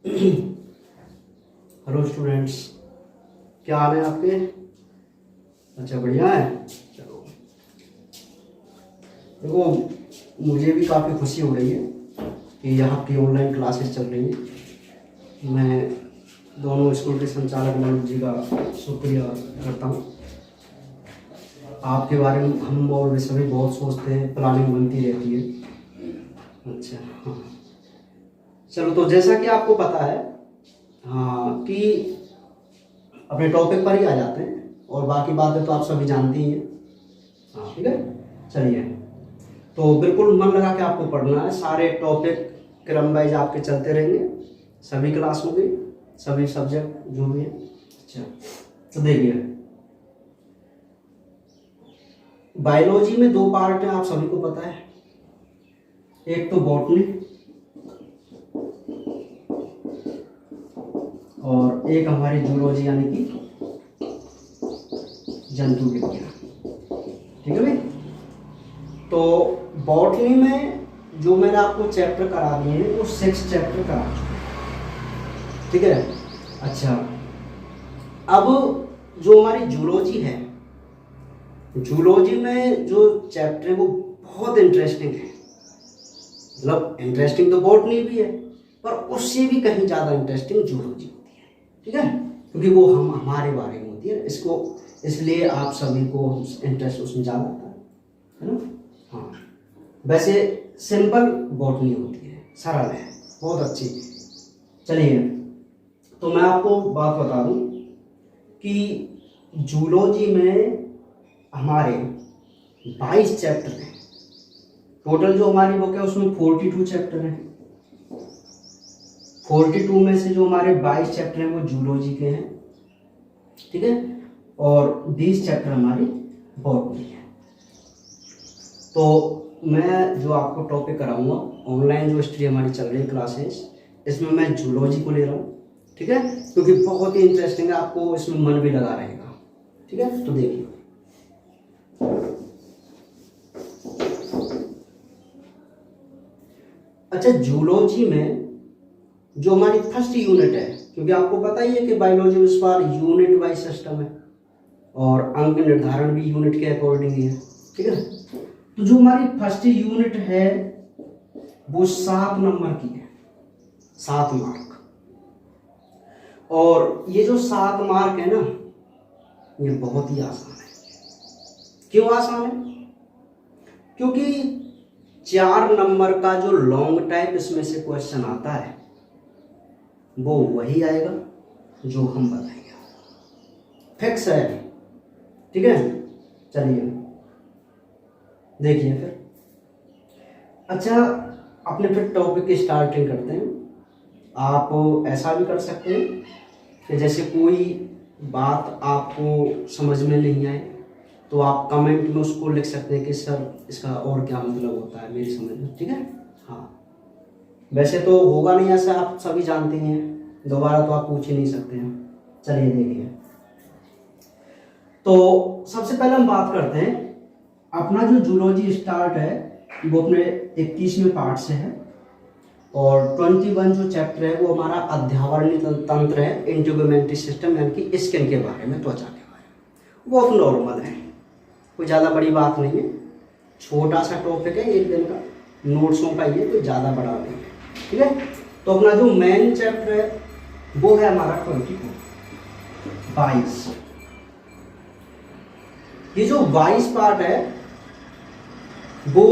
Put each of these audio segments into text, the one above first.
Hello students, क्या हाल है आपके? अच्छा, बढ़िया है। चलो, देखो, मुझे भी काफ़ी खुशी हो रही है कि यहाँ की ऑनलाइन क्लासेस चल रही हैं। मैं दोनों स्कूल के संचालक मैम जी का शुक्रिया करता हूँ। आपके बारे में हम और वे सभी बहुत सोचते हैं, प्लानिंग बनती रहती है। अच्छा, हाँ, चलो, तो जैसा कि आपको पता है, हाँ, कि अपने टॉपिक पर ही आ जाते हैं और बाकी बातें तो आप सभी जानती ही हैं। हाँ, ठीक है, चलिए। तो बिल्कुल मन लगा के आपको पढ़ना है। सारे टॉपिक क्रम वाइज आपके चलते रहेंगे, सभी क्लास होंगे, सभी सब्जेक्ट जो भी है। अच्छा, तो देखिए, बायोलॉजी में दो पार्ट हैं, आप सभी को पता है। एक तो बॉटनी और एक हमारी जूलॉजी यानी कि जंतु विज्ञान। ठीक है भाई। तो बॉटनी में जो मैंने आपको चैप्टर करा दिए हैं वो 6 चैप्टर करा चुके हैं। ठीक है। अच्छा, अब जो हमारी जूलॉजी है, जूलॉजी में जो चैप्टर है वो बहुत इंटरेस्टिंग है। मतलब इंटरेस्टिंग तो बॉटनी भी है, पर उससे भी कहीं ज़्यादा इंटरेस्टिंग जूलॉजी होती है। ठीक है, क्योंकि वो हमारे बारे में होती है, इसको इसलिए आप सभी को इंटरेस्ट उसमें ज़्यादा आता है ना। हाँ, वैसे सिंपल बॉटनी होती है, सरल है, बहुत अच्छी। चलिए, तो मैं आपको बात बता दूं कि जूलॉजी में हमारे 22 चैप्टर हैं। टोटल जो हमारी बुक है उसमें 42 चैप्टर हैं। 42 में से जो हमारे 22 चैप्टर हैं वो जूलॉजी के हैं। ठीक है, और 20 चैप्टर हमारी बॉटनी है। तो मैं जो आपको टॉपिक कराऊंगा, ऑनलाइन जो स्टडी हमारी चल रही है क्लासेस, इसमें मैं जूलॉजी को ले रहा हूँ। ठीक है, क्योंकि बहुत ही इंटरेस्टिंग है, आपको इसमें मन भी लगा रहेगा। ठीक है, तो देखिए, अच्छा, जूलॉजी में जो हमारी फर्स्ट यूनिट है, क्योंकि आपको पता ही है कि बायोलॉजी में इस बार यूनिट वाइज सिस्टम है और अंक निर्धारण भी यूनिट के अकॉर्डिंग ही है। ठीक है, तो जो हमारी फर्स्ट यूनिट है वो 7 नंबर की है, 7 मार्क। और ये जो 7 मार्क है ना, ये बहुत ही आसान है। क्यों आसान है? क्योंकि 4 नंबर का जो लॉन्ग टाइप इसमें से क्वेश्चन आता है वो वही आएगा जो हम बताएंगे, फिक्स है। ठीक है, चलिए देखिए फिर। अच्छा, अपने फिर टॉपिक की स्टार्टिंग करते हैं। आप ऐसा भी कर सकते हैं कि जैसे कोई बात आपको समझ में नहीं आए तो आप कमेंट में उसको लिख सकते हैं कि सर इसका और क्या मतलब होता है मेरी समझ में। ठीक है, हाँ, वैसे तो होगा नहीं ऐसा, आप सभी जानते हैं, दोबारा तो आप पूछ ही नहीं सकते हैं। चलिए देखिए, तो सबसे पहले हम बात करते हैं, अपना जो जूलॉजी स्टार्ट है वो अपने 21वें पार्ट से है और 21 जो चैप्टर है वो हमारा अध्यावरणीय तंत्र है, इंटीग्यूमेंट्री सिस्टम, यानी कि स्किन के बारे में, त्वचा के बारे में। वो अब नॉर्मल है, कोई ज़्यादा बड़ी बात नहीं है, छोटा सा टॉपिक है, एक दिन का नोट्सों का ये, कोई ज़्यादा बड़ा नहीं है। ठीक है, तो अपना जो मेन चैप्टर है वो है हमारा 22। ये जो 22 पार्ट है वो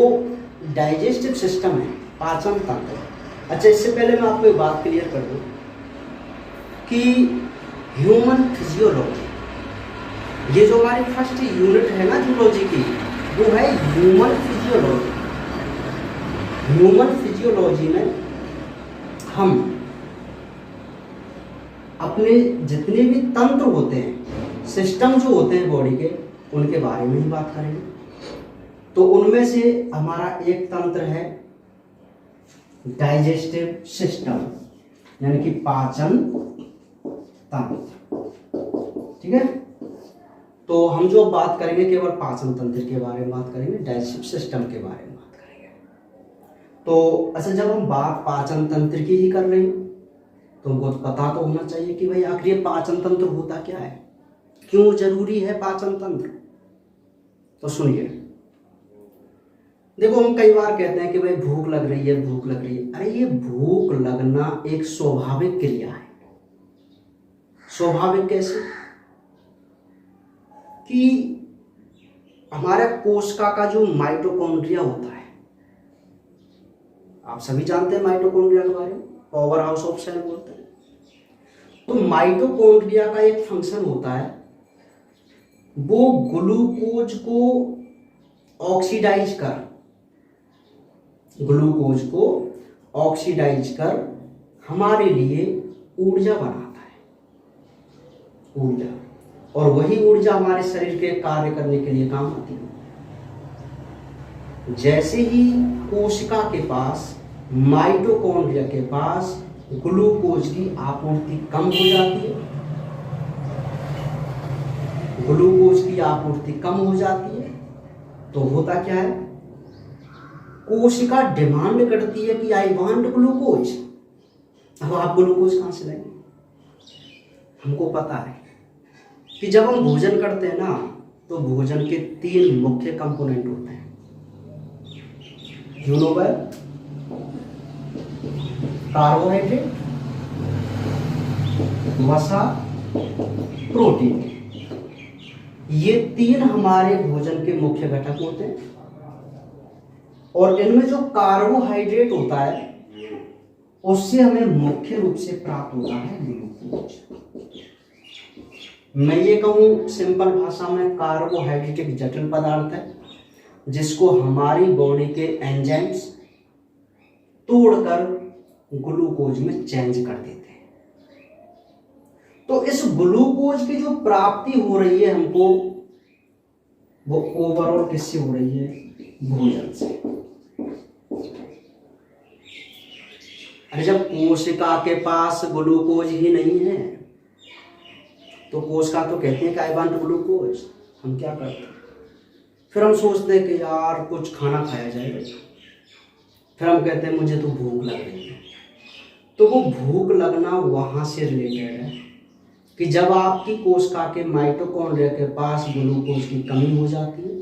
डाइजेस्टिव सिस्टम है, पाचन तंत्र। अच्छा, इससे पहले मैं आपको एक बात क्लियर कर दूं कि ह्यूमन फिजियोलॉजी, ये जो हमारी फर्स्ट यूनिट है ना जूलॉजी की, वो है ह्यूमन फिजियोलॉजी। ह्यूमन फिजियोलॉजी में हम अपने जितने भी तंत्र होते हैं, सिस्टम जो होते हैं बॉडी के, उनके बारे में ही बात करेंगे। तो उनमें से हमारा एक तंत्र है डाइजेस्टिव सिस्टम, यानी कि पाचन तंत्र। ठीक है, तो हम जो बात करेंगे केवल पाचन तंत्र के बारे में बात करेंगे, डाइजेस्टिव सिस्टम के बारे में बात करेंगे। तो अच्छा, जब हम बात पाचन तंत्र की ही कर रहे हैं तुमको तो पता तो होना चाहिए कि भाई आखिर ये पाचन तंत्र होता क्या है, क्यों जरूरी है पाचन तंत्र। तो सुनिए, देखो हम कई बार कहते हैं कि भाई भूख लग रही है, भूख लग रही है। अरे ये भूख लगना एक स्वाभाविक क्रिया है। स्वाभाविक कैसे? कि हमारे कोशिका का जो माइटोकॉन्ड्रिया होता है, आप सभी जानते हैं माइटोकॉन्ड्रिया के बारे में, पावर हाउस ऑफ सेल बोलते हैं। तो माइटोकॉन्ड्रिया का एक फंक्शन होता है, वो ग्लूकोज को ऑक्सीडाइज कर हमारे लिए ऊर्जा बनाता है, ऊर्जा। और वही ऊर्जा हमारे शरीर के कार्य करने के लिए काम आती है। जैसे ही कोशिका के पास, माइटोकॉन्ड्रिया के पास ग्लूकोज की आपूर्ति कम हो जाती है, ग्लूकोज की आपूर्ति कम हो जाती है, तो होता क्या है, कोशिका डिमांड करती है कि आई वांट ग्लूकोज। अब आप ग्लूकोज कहां से लेंगे? हमको पता है कि जब हम भोजन करते हैं ना, तो भोजन के 3 मुख्य कंपोनेंट होते हैं। यू नो वेल, कार्बोहाइड्रेट, वसा, प्रोटीन। ये 3 हमारे भोजन के मुख्य घटक होते हैं। और इनमें जो कार्बोहाइड्रेट होता है, उससे हमें मुख्य रूप से प्राप्त होता है ग्लूकोज। मैं ये कहूं सिंपल भाषा में, कार्बोहाइड्रेट एक जटिल पदार्थ है जिसको हमारी बॉडी के एंजाइम्स तोड़कर ग्लूकोज में चेंज कर देते हैं। तो इस ग्लूकोज की जो प्राप्ति हो रही है हमको, वो ओवरऑल किससे हो रही है? भोजन से। अरे जब कोशिका के पास ग्लूकोज ही नहीं है, तो कोशिका तो कहती है कि आई वांट ग्लूकोज। हम क्या करते हैं, फिर हम सोचते हैं कि यार कुछ खाना खाया जाए। फिर हम कहते हैं मुझे तो भूख लग रही है। तो वो भूख लगना वहां से रिलेटेड है कि जब आपकी कोशिका के माइटोकॉन्ड्रिया के पास ग्लूकोज की कमी हो जाती है,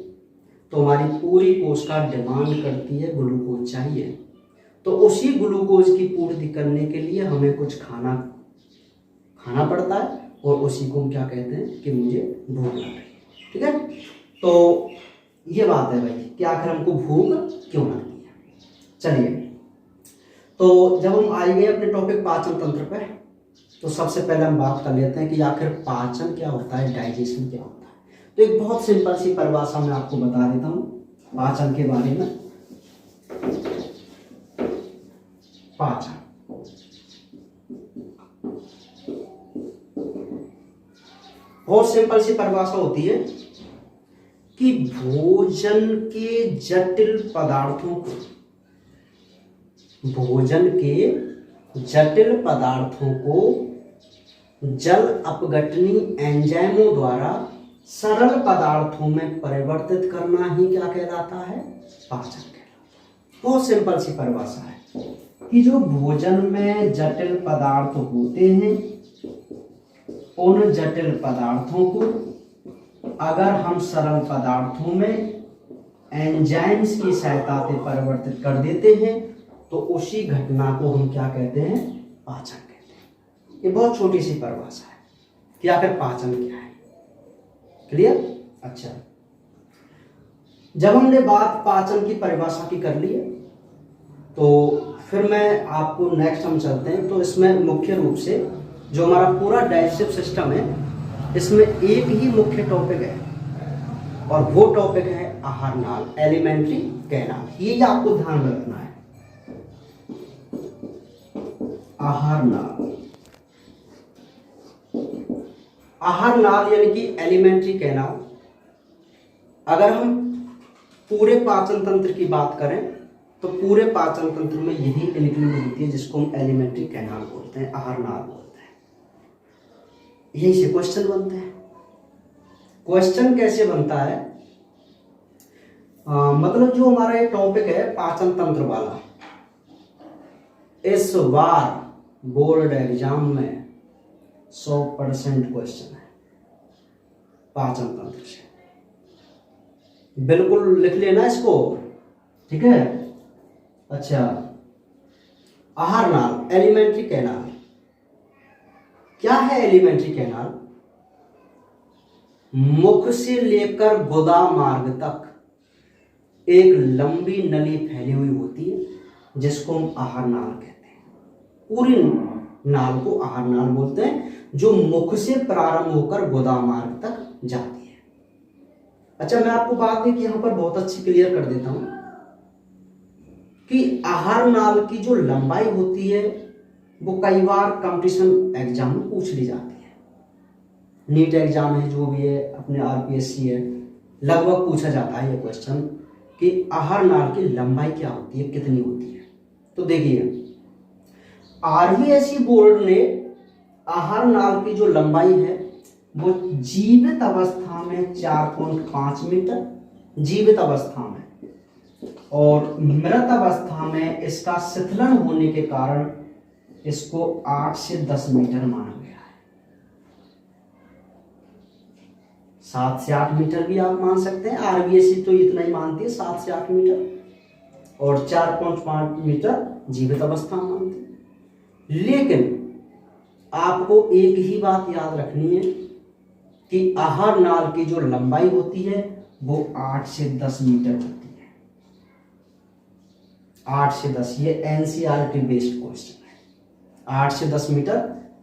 तो हमारी पूरी कोशिका डिमांड करती है ग्लूकोज चाहिए। तो उसी ग्लूकोज की पूर्ति करने के लिए हमें कुछ खाना पड़ता है, और उसी को हम क्या कहते हैं कि मुझे भूख लग रही है। ठीक है, तो ये बात है भाई कि आखिर हमको भूख क्यों लगती है। चलिए, तो जब हम आ गए अपने टॉपिक पाचन तंत्र पे, तो सबसे पहले हम बात कर लेते हैं कि आखिर पाचन क्या होता है, डाइजेशन क्या होता है। तो एक बहुत सिंपल सी परिभाषा मैं आपको बता देता हूँ पाचन के बारे में। पाचन बहुत सिंपल सी परिभाषा होती है कि भोजन के जटिल पदार्थों को, भोजन के जटिल पदार्थों को जल अपघटनी एंजाइमों द्वारा सरल पदार्थों में परिवर्तित करना ही क्या कहलाता है? पाचन कहलाता है। बहुत सिंपल सी परिभाषा है कि जो भोजन में जटिल पदार्थ होते हैं, उन जटिल पदार्थों को अगर हम सरल पदार्थों में एंजाइम्स की सहायता से परिवर्तित कर देते हैं, तो उसी घटना को हम क्या कहते हैं? पाचन कहते हैं। ये बहुत छोटी सी परिभाषा है कि आखिर पाचन क्या है। क्लियर? अच्छा, जब हमने बात पाचन की परिभाषा की कर ली है, तो फिर मैं आपको नेक्स्ट हम चलते हैं। तो इसमें मुख्य रूप से जो हमारा पूरा डाइजेस्टिव सिस्टम है, इसमें एक ही मुख्य टॉपिक है, और वो टॉपिक है आहार नाल, एलिमेंट्री कैनाल। ये आपको ध्यान में रखना है, आहार नाल। आहार नाल यानी कि एलिमेंट्री कैनाल। अगर हम पूरे पाचन तंत्र की बात करें, तो पूरे पाचन तंत्र में यही इंक्लूड होती है जिसको हम एलिमेंट्री कैनाल बोलते हैं, आहार नाल बोलते हैं। यही से क्वेश्चन बनते हैं। क्वेश्चन कैसे बनता है? मतलब जो हमारा ये टॉपिक है पाचन तंत्र वाला, इस बार बोर्ड एग्जाम में 100% क्वेश्चन है पाचन तंत्र से, बिल्कुल लिख लेना इसको, ठीक है। अच्छा, आहार नाल, एलिमेंट्री कैनाल। क्या है एलिमेंट्री कैनाल? मुख से लेकर गुदा मार्ग तक एक लंबी नली फैली हुई होती है जिसको हम आहार नाल कहते हैं। पूरी नाल को आहार नाल बोलते हैं, जो मुख से प्रारंभ होकर गुदा मार्ग तक जाती है। अच्छा, मैं आपको बात एक यहां पर बहुत अच्छी क्लियर कर देता हूं कि आहार नाल की जो लंबाई होती है वो कई बार कंपटीशन एग्जाम में पूछ ली जाती है। नीट एग्जाम है, जो भी है, अपने आरपीएससी है, लगभग पूछा जाता है ये क्वेश्चन कि आहार नाल की लंबाई क्या होती है, कितनी होती है। तो देखिए, आरबीएससी बोर्ड ने आहार नाल की जो लंबाई है वो जीवित अवस्था में 4.5 मीटर, जीवित अवस्था में, और मृत अवस्था में इसका शिथिलन होने के कारण इसको 8 से 10 मीटर माना गया है। 7 से 8 मीटर भी आप मान सकते हैं, आरबीएससी तो इतना ही मानती है, 7 से 8 मीटर, और 4.5 मीटर जीवित अवस्था मानती है। लेकिन आपको एक ही बात याद रखनी है कि आहार नाल की जो लंबाई होती है वो 8 से 10 मीटर होती है। 8 से 10, ये एनसीईआरटी बेस्ड क्वेश्चन है। 8 से 10 मीटर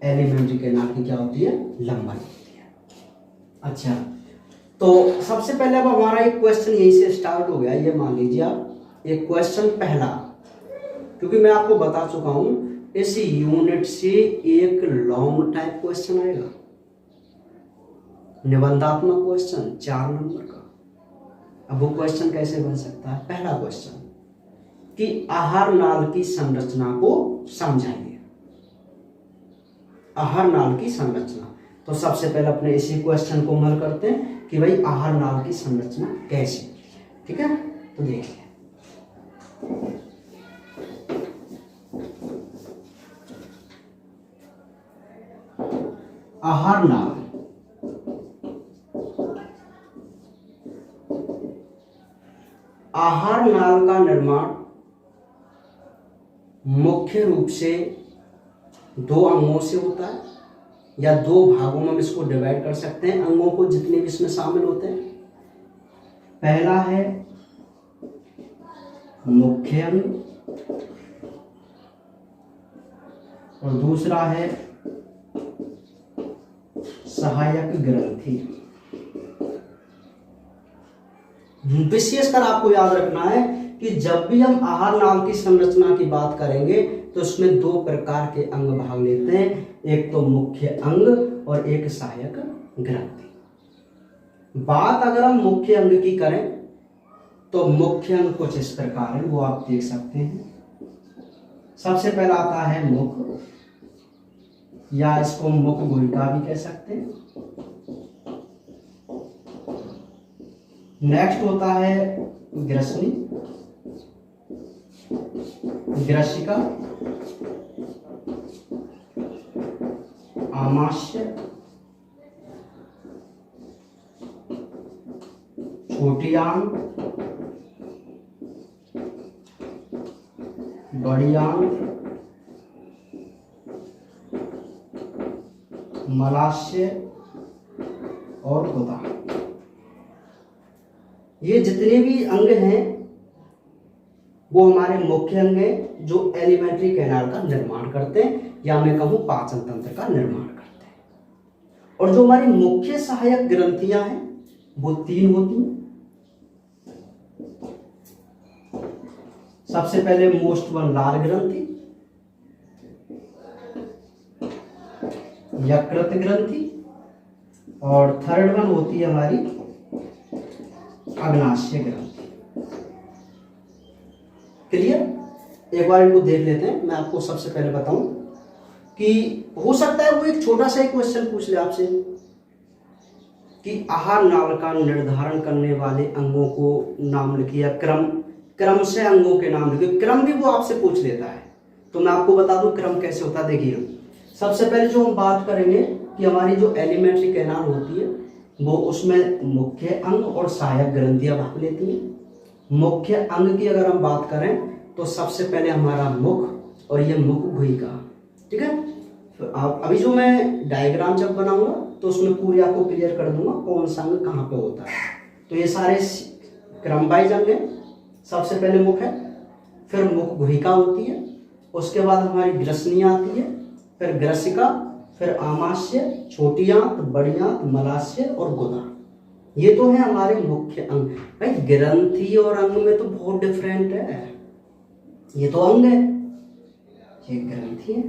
एलिमेंट्री कैनाल की क्या होती है, लंबाई होती है। अच्छा, तो सबसे पहले अब हमारा एक क्वेश्चन यहीं से स्टार्ट हो गया। ये मान लीजिए आप एक क्वेश्चन पहला, क्योंकि मैं आपको बता चुका हूं इस यूनिट से एक लॉन्ग टाइप क्वेश्चन आएगा, निबंधात्मक क्वेश्चन 4 नंबर का। अब वो क्वेश्चन कैसे बन सकता है? पहला क्वेश्चन कि आहार नाल की संरचना को समझाइए। आहार नाल की संरचना, तो सबसे पहले अपने इसी क्वेश्चन को हल करते हैं कि भाई आहार नाल की संरचना कैसी, ठीक है। तो देखिए, आहार नाल आहार नाल का निर्माण मुख्य रूप से 2 अंगों से होता है, या 2 भागों में हम इसको डिवाइड कर सकते हैं, अंगों को जितने भी इसमें शामिल होते हैं। पहला है मुख्य अंग और दूसरा है सहायक ग्रंथि। विशेषकर आपको याद रखना है कि जब भी हम आहार नाल की संरचना की बात करेंगे तो इसमें 2 प्रकार के अंग भाग लेते हैं, एक तो मुख्य अंग और एक सहायक ग्रंथि। बात अगर हम मुख्य अंग की करें तो मुख्य अंग कुछ इस प्रकार है, वो आप देख सकते हैं। सबसे पहला आता है मुख, या इसको मुख गुहिका भी कह सकते हैं। नेक्स्ट होता है ग्रसनी, ग्रसिका, आमाशय, छोटी आंग, बड़ी आंग, मलाशय और गुदा। ये जितने भी अंग हैं वो हमारे मुख्य अंग हैं जो एलिमेंट्री कैनाल का निर्माण करते हैं, या मैं कहूं पाचन तंत्र का निर्माण करते हैं। और जो हमारी मुख्य सहायक ग्रंथियां हैं वो 3 होती हैं। सबसे पहले मोस्ट वन लाल ग्रंथि, यकृत ग्रंथि, और थर्ड वन होती है हमारी अग्नाशय ग्रंथि। क्लियर? एक बार इनको देख लेते हैं। मैं आपको सबसे पहले बताऊं कि हो सकता है वो एक छोटा सा क्वेश्चन पूछ ले आपसे कि आहार नाल का निर्धारण करने वाले अंगों को नाम लिखिए, क्रम से अंगों के नाम लिखिए। क्रम भी वो आपसे पूछ लेता है तो मैं आपको बता दूं क्रम कैसे होता है। देखिए सबसे पहले जो हम बात करेंगे कि हमारी जो एलिमेंट्री कैनाल होती है वो उसमें मुख्य अंग और सहायक ग्रंथियां भाग लेती हैं। मुख्य अंग की अगर हम बात करें तो सबसे पहले हमारा मुख और ये मुख गुहिका, ठीक है। तो आप अभी जो मैं डायग्राम जब बनाऊंगा तो उसमें पूरी आपको क्लियर कर दूंगा कौन सा अंग कहाँ पे होता है। तो ये सारे क्रम वाइज अंग हैं। सबसे पहले मुख है, फिर मुख गुहिका होती है, उसके बाद हमारी ग्रसनी आती है, फिर ग्रसिका, फिर आमाशय, छोटी आंत, बड़ी आंत, मलाशय और गुदा। ये तो है हमारे मुख्य अंग। भाई ग्रंथि और अंग में तो बहुत डिफरेंट है। ये तो अंग है, ये ग्रंथि है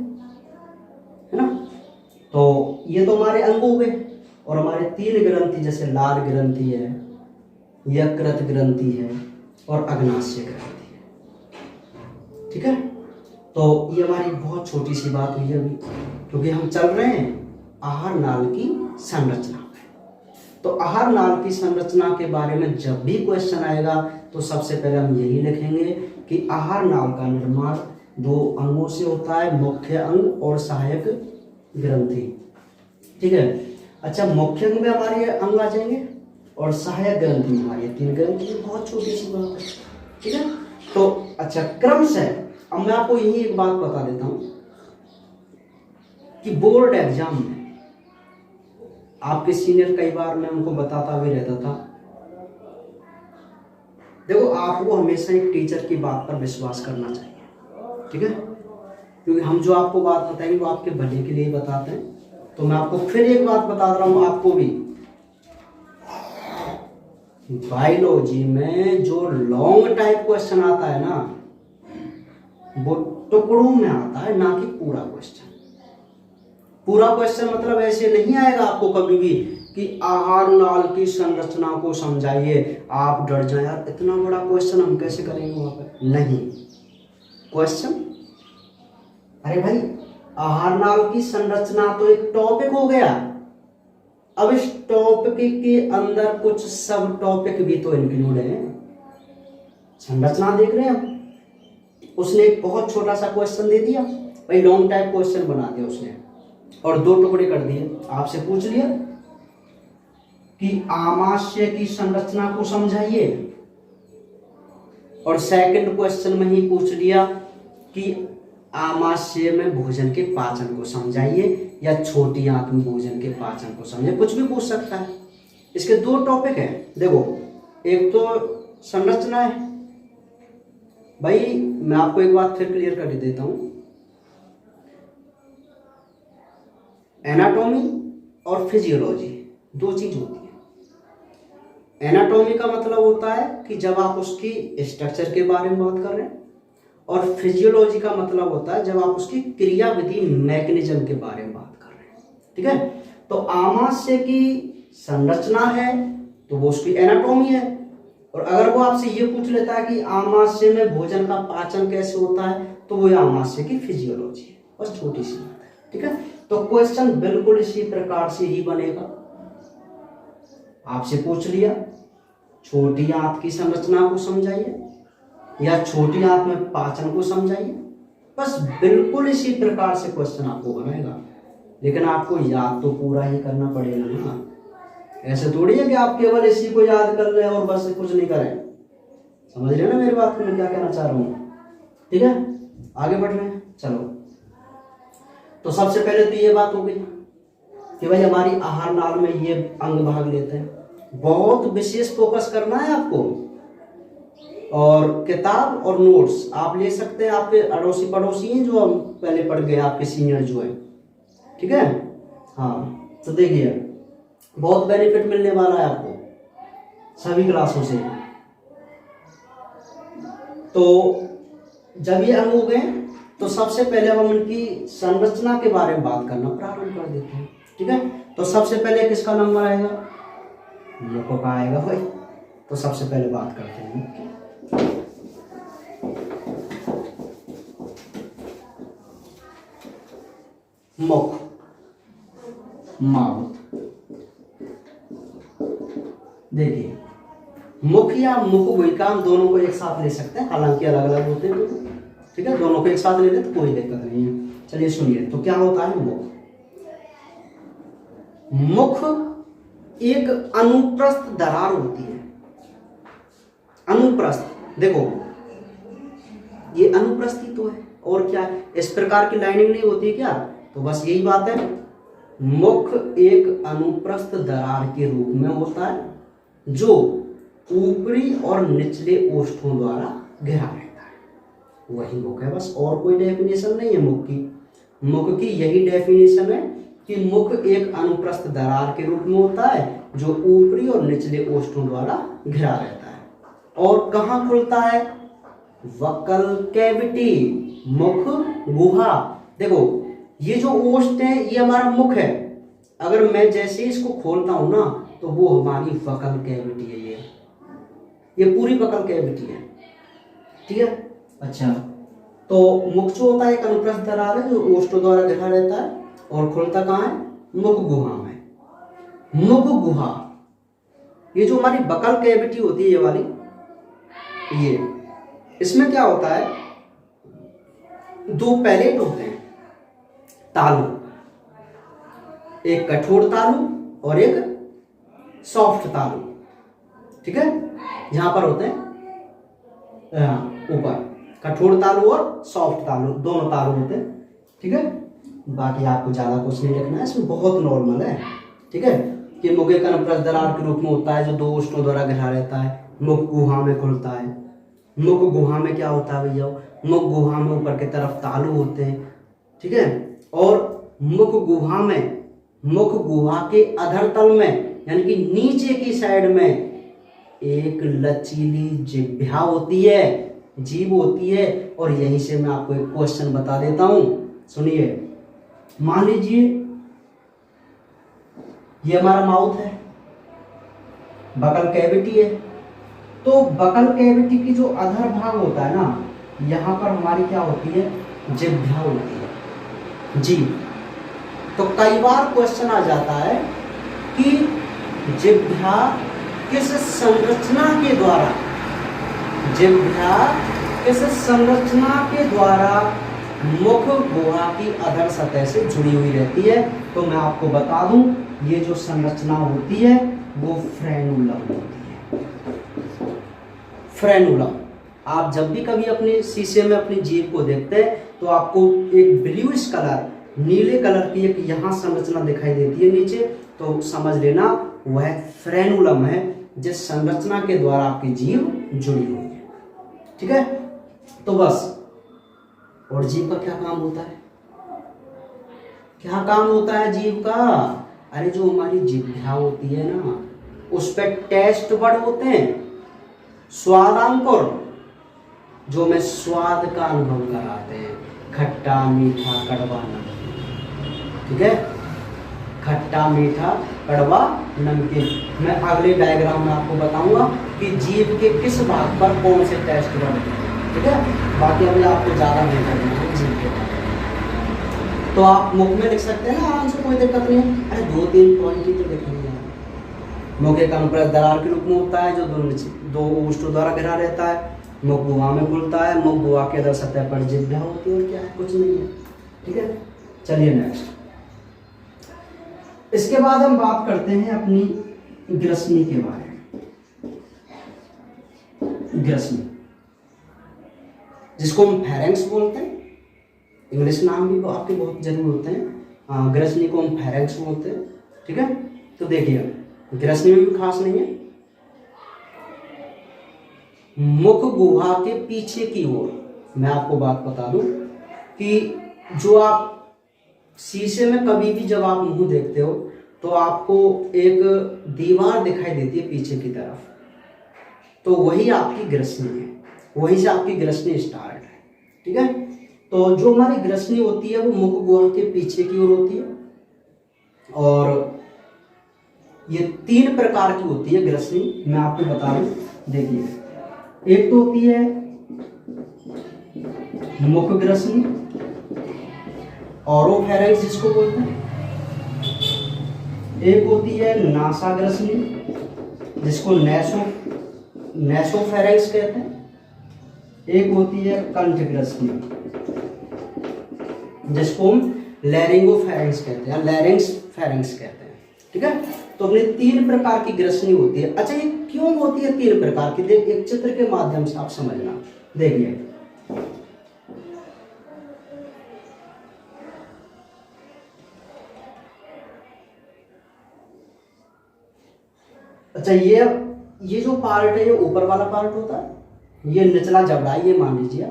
ना। तो ये तो हमारे अंग हो गए। और हमारे 3 ग्रंथि जैसे लाल ग्रंथि है, यकृत ग्रंथि है और अग्नाशय ग्रंथि है, ठीक है। तो ये हमारी बहुत छोटी सी बात हुई है अभी, क्योंकि हम चल रहे हैं आहार नाल की संरचना पे। तो आहार नाल की संरचना के बारे में जब भी क्वेश्चन आएगा तो सबसे पहले हम यही लिखेंगे कि आहार नाल का निर्माण 2 अंगों से होता है, मुख्य अंग और सहायक ग्रंथि, ठीक है। अच्छा, मुख्य अंग में हमारे अंग आ जाएंगे और सहायक ग्रंथि में हमारी 3 ग्रंथि। बहुत छोटी सी बात है, ठीक है। तो अच्छा, क्रम से अब मैं आपको यही एक बात बता देता हूं कि बोर्ड एग्जाम में आपके सीनियर कई बार मैं उनको बताता भी रहता था, देखो आपको हमेशा एक टीचर की बात पर विश्वास करना चाहिए, ठीक है। क्योंकि हम जो आपको बात बताएंगे वो आपके भले के लिए बताते हैं। तो मैं आपको फिर एक बात बता रहा हूं आपको भी, बायोलॉजी में जो लॉन्ग टाइप क्वेश्चन आता है ना वो टुकड़ों में आता है, ना कि पूरा क्वेश्चन। पूरा क्वेश्चन मतलब ऐसे नहीं आएगा आपको कभी भी कि आहार नाल की संरचना को समझाइए, आप डर जाए यार इतना बड़ा क्वेश्चन हम कैसे करेंगे वहां पर। नहीं, क्वेश्चन अरे भाई आहार नाल की संरचना तो एक टॉपिक हो गया, अब इस टॉपिक के अंदर कुछ सब टॉपिक भी तो इंक्लूड है। संरचना देख रहे हैं हम, उसने एक बहुत छोटा सा क्वेश्चन दे दिया, भाई लॉन्ग टाइप क्वेश्चन बना दिया उसने और 2 टुकड़े कर दिए। आपसे पूछ लिया कि आमाशय की संरचना को समझाइए और सेकंड क्वेश्चन में ही पूछ लिया कि आमाशय में भोजन के पाचन को समझाइए या छोटी आंत में भोजन के पाचन को समझाइए, कुछ भी पूछ सकता है। इसके 2 टॉपिक हैं। देखो, एक तो संरचना है, भाई मैं आपको एक बात फिर क्लियर कर देता हूं, एनाटॉमी और फिजियोलॉजी 2 चीज होती है। एनाटॉमी का मतलब होता है कि जब आप उसकी स्ट्रक्चर के बारे में बात कर रहे हैं, और फिजियोलॉजी का मतलब होता है जब आप उसकी क्रियाविधि मैकेनिज्म के बारे में बात कर रहे हैं, ठीक है। तो आमाशय की संरचना है तो वो उसकी एनाटॉमी है, और अगर वो आपसे ये पूछ लेता है कि आमाशय में भोजन का पाचन कैसे होता है तो वो आमाशय की फिजियोलॉजी है। बस छोटी सी बात है, ठीक है। तो क्वेश्चन बिल्कुल इसी प्रकार से ही बनेगा। आपसे पूछ लिया छोटी आंत की संरचना को समझाइए या छोटी आंत में पाचन को समझाइए, बस बिल्कुल इसी प्रकार से क्वेश्चन आपको बनाएगा। लेकिन आपको याद तो पूरा ही करना पड़ेगा ना, ऐसे थोड़ी है कि आप केवल इसी को याद कर लें और बस कुछ नहीं करें। समझ रहे हो ना मेरी बात को, मैं क्या कहना चाह रहा हूँ, ठीक है। आगे बढ़ रहे हैं, चलो। तो सबसे पहले तो ये बात हो गई कि भाई हमारी आहार नाल में ये अंग भाग लेते हैं। बहुत विशेष फोकस करना है आपको, और किताब और नोट्स आप ले सकते हैं, आपके अड़ोसी पड़ोसी हैं जो हम पहले पढ़ गए, आपके सीनियर जो है, ठीक है। हाँ, तो देखिए बहुत बेनिफिट मिलने वाला है आपको सभी क्लासों से। तो जब ये अंग हो गए तो सबसे पहले हम उनकी संरचना के बारे में बात करना प्रारंभ कर देते हैं, ठीक है। तो सबसे पहले किसका नंबर आएगा, मुख का आएगा भाई। तो सबसे पहले बात करते हैं मुख, माउथ। देखिए मुख या मुख गुहिका हम दोनों को एक साथ ले सकते हैं, हालांकि अलग अलग होते हैं। ठीक है, दोनों को एक साथ ले लें तो कोई दिक्कत नहीं है। चलिए सुनिए, तो क्या होता है मुख? मुख एक अनुप्रस्थ दरार होती है। अनुप्रस्थ, देखो ये अनुप्रस्थ ही तो है, और क्या है? इस प्रकार की लाइनिंग नहीं होती है क्या? तो बस यही बात है, मुख एक अनुप्रस्थ दरार के रूप में होता है जो ऊपरी और निचले ओष्ठों द्वारा घिरा रहता है, वही मुख है बस। और कोई डेफिनेशन नहीं है मुख की। मुख की यही डेफिनेशन है कि मुख एक अनुप्रस्थ दरार के रूप में होता है जो ऊपरी और निचले ओष्ठों द्वारा घिरा रहता है। और कहाँ खुलता है? वक्कल कैविटी, मुख गुहा। देखो ये जो ओष्ठ है ये हमारा मुख है, अगर मैं जैसे इसको खोलता हूं ना तो वो हमारी वक्कल कैविटी है। ये पूरी वक्कल कैविटी है, ठीक है। अच्छा, तो मुख जो होता है एक अनुप्रस्थ दरार है जो ओष्ठों द्वारा घिरा रहता है और खुलता कहाँ है? मुख गुहा में। मुख गुहा, ये जो हमारी वक्कल कैविटी होती है ये वाली, ये इसमें क्या होता है? दो पैलेट होते हैं तालु, एक कठोर तालु और एक सॉफ्ट तालु, ठीक है। यहां पर होते हैं ऊपर कठोर तालु और सॉफ्ट तालु, दोनों तालु होते हैं, ठीक है। बाकी आपको ज्यादा कुछ नहीं लिखना है, इसमें बहुत नॉर्मल है, ठीक है। कि मुख एक अनुप्रस्थ दरार के रूप में होता है जो दो ओष्ठों द्वारा घिरा रहता है, मुख गुहा में खुलता है। मुख गुहा में क्या होता है भैया? मुख गुहा में ऊपर की तरफ तालु होते हैं, ठीक है। और मुख गुहा में, मुख गुहा के अधर तल में यानी कि नीचे की साइड में एक लचीली जिह्वा होती है, जीभ होती है। और यहीं से मैं आपको एक क्वेश्चन बता देता हूं, सुनिए। मान लीजिए ये हमारा माउथ है, बकल कैविटी है, तो बकल कैविटी की जो अधर भाग होता है ना, यहाँ पर हमारी क्या होती है? जिह्वा होती है, जीभ। तो कई बार क्वेश्चन आ जाता है कि जिह्वा किस संरचना के द्वारा, जिह्वा किस संरचना के द्वारा मुख गुहा की अधर सतह से जुड़ी हुई रहती है? तो मैं आपको बता दूं, ये जो संरचना होती है वो फ्रेनुलम होती है। फ्रेनुलम, आप जब भी कभी अपने शीशे में अपनी जीभ को देखते हैं तो आपको एक ब्लूइश कलर, नीले कलर की एक यहाँ संरचना दिखाई देती है नीचे, तो समझ लेना वह फ्रेनुलम है जिस संरचना के द्वारा आपकी जीभ जुड़ी हुई है, ठीक है। तो बस, और जीभ का क्या काम होता है? क्या काम होता है जीभ का? अरे जो हमारी जिह्वा होती है ना, उस पर टेस्ट बड होते हैं, स्वादांकुर, जो में स्वाद का अनुभव कराते हैं, खट्टा मीठा कड़वा नमकीन, ठीक है। खट्टा मीठा कड़वा नमकीन। मैं अगले डायग्राम में आपको बताऊंगा कि जीभ के किस भाग पर कौन से टेस्ट बड हैं, ठीक है। बाकी अभी आपको ज्यादा नहीं करना है जीभ के बारे में। तो आप मुख में लिख सकते हैं ना आराम से, कोई दिक्कत नहीं है। अरे 2-3 पॉइंट ही तो लिखनी है। मुख एक अनुप्रस्थ दरार के रूप में होता है जो दो ओष्ठों द्वारा घिरा रहता है, मुख गुहा में खुलता है, मुख गुहा के अधर सतह पर जिह्वा होती है, और क्या है? कुछ नहीं है, ठीक है। चलिए नेक्स्ट, इसके बाद हम बात करते हैं अपनी ग्रसनी के बारे में। ग्रसनी, जिसको हम फेरेंक्स बोलते हैं, इंग्लिश नाम भी आपके बहुत जरूर होते हैं। ग्रसनी को हम फेरेंक्स बोलते हैं, ठीक है। तो देखिए ग्रसनी में भी खास नहीं है। मुख गुहा के पीछे की ओर, मैं आपको बात बता दूं कि जो आप शीशे में कभी भी जब आप मुंह देखते हो तो आपको एक दीवार दिखाई देती है पीछे की तरफ, तो वही आपकी ग्रसनी है, वहीं से आपकी ग्रसनी स्टार्ट है, ठीक है। तो जो हमारी ग्रसनी होती है वो मुख गुहा के पीछे की ओर होती है, और ये 3 प्रकार की होती है ग्रसनी, मैं आपको बता दूं। देखिए, एक तो होती है मुख ग्रसनी, ओरोफेरेंक्स जिसको बोलते हैं। एक होती है नासा ग्रसनी जिसको नेसोफेरेंक्स कहते हैं, एक होती है कंठग्रसनी, जिसको हम लैरिंगोफैरिंक्स कहते हैं, लैरिंग्स फेरिंग्स कहते हैं। ठीक है, तो अपने 3 प्रकार की ग्रसनी होती है। अच्छा, ये क्यों होती है 3 प्रकार की? देख, एक चित्र के माध्यम से आप समझना। देखिए, अच्छा, ये जो पार्ट है, ये ऊपर वाला पार्ट होता है, ये निचला जबड़ा, ये मान लीजिए।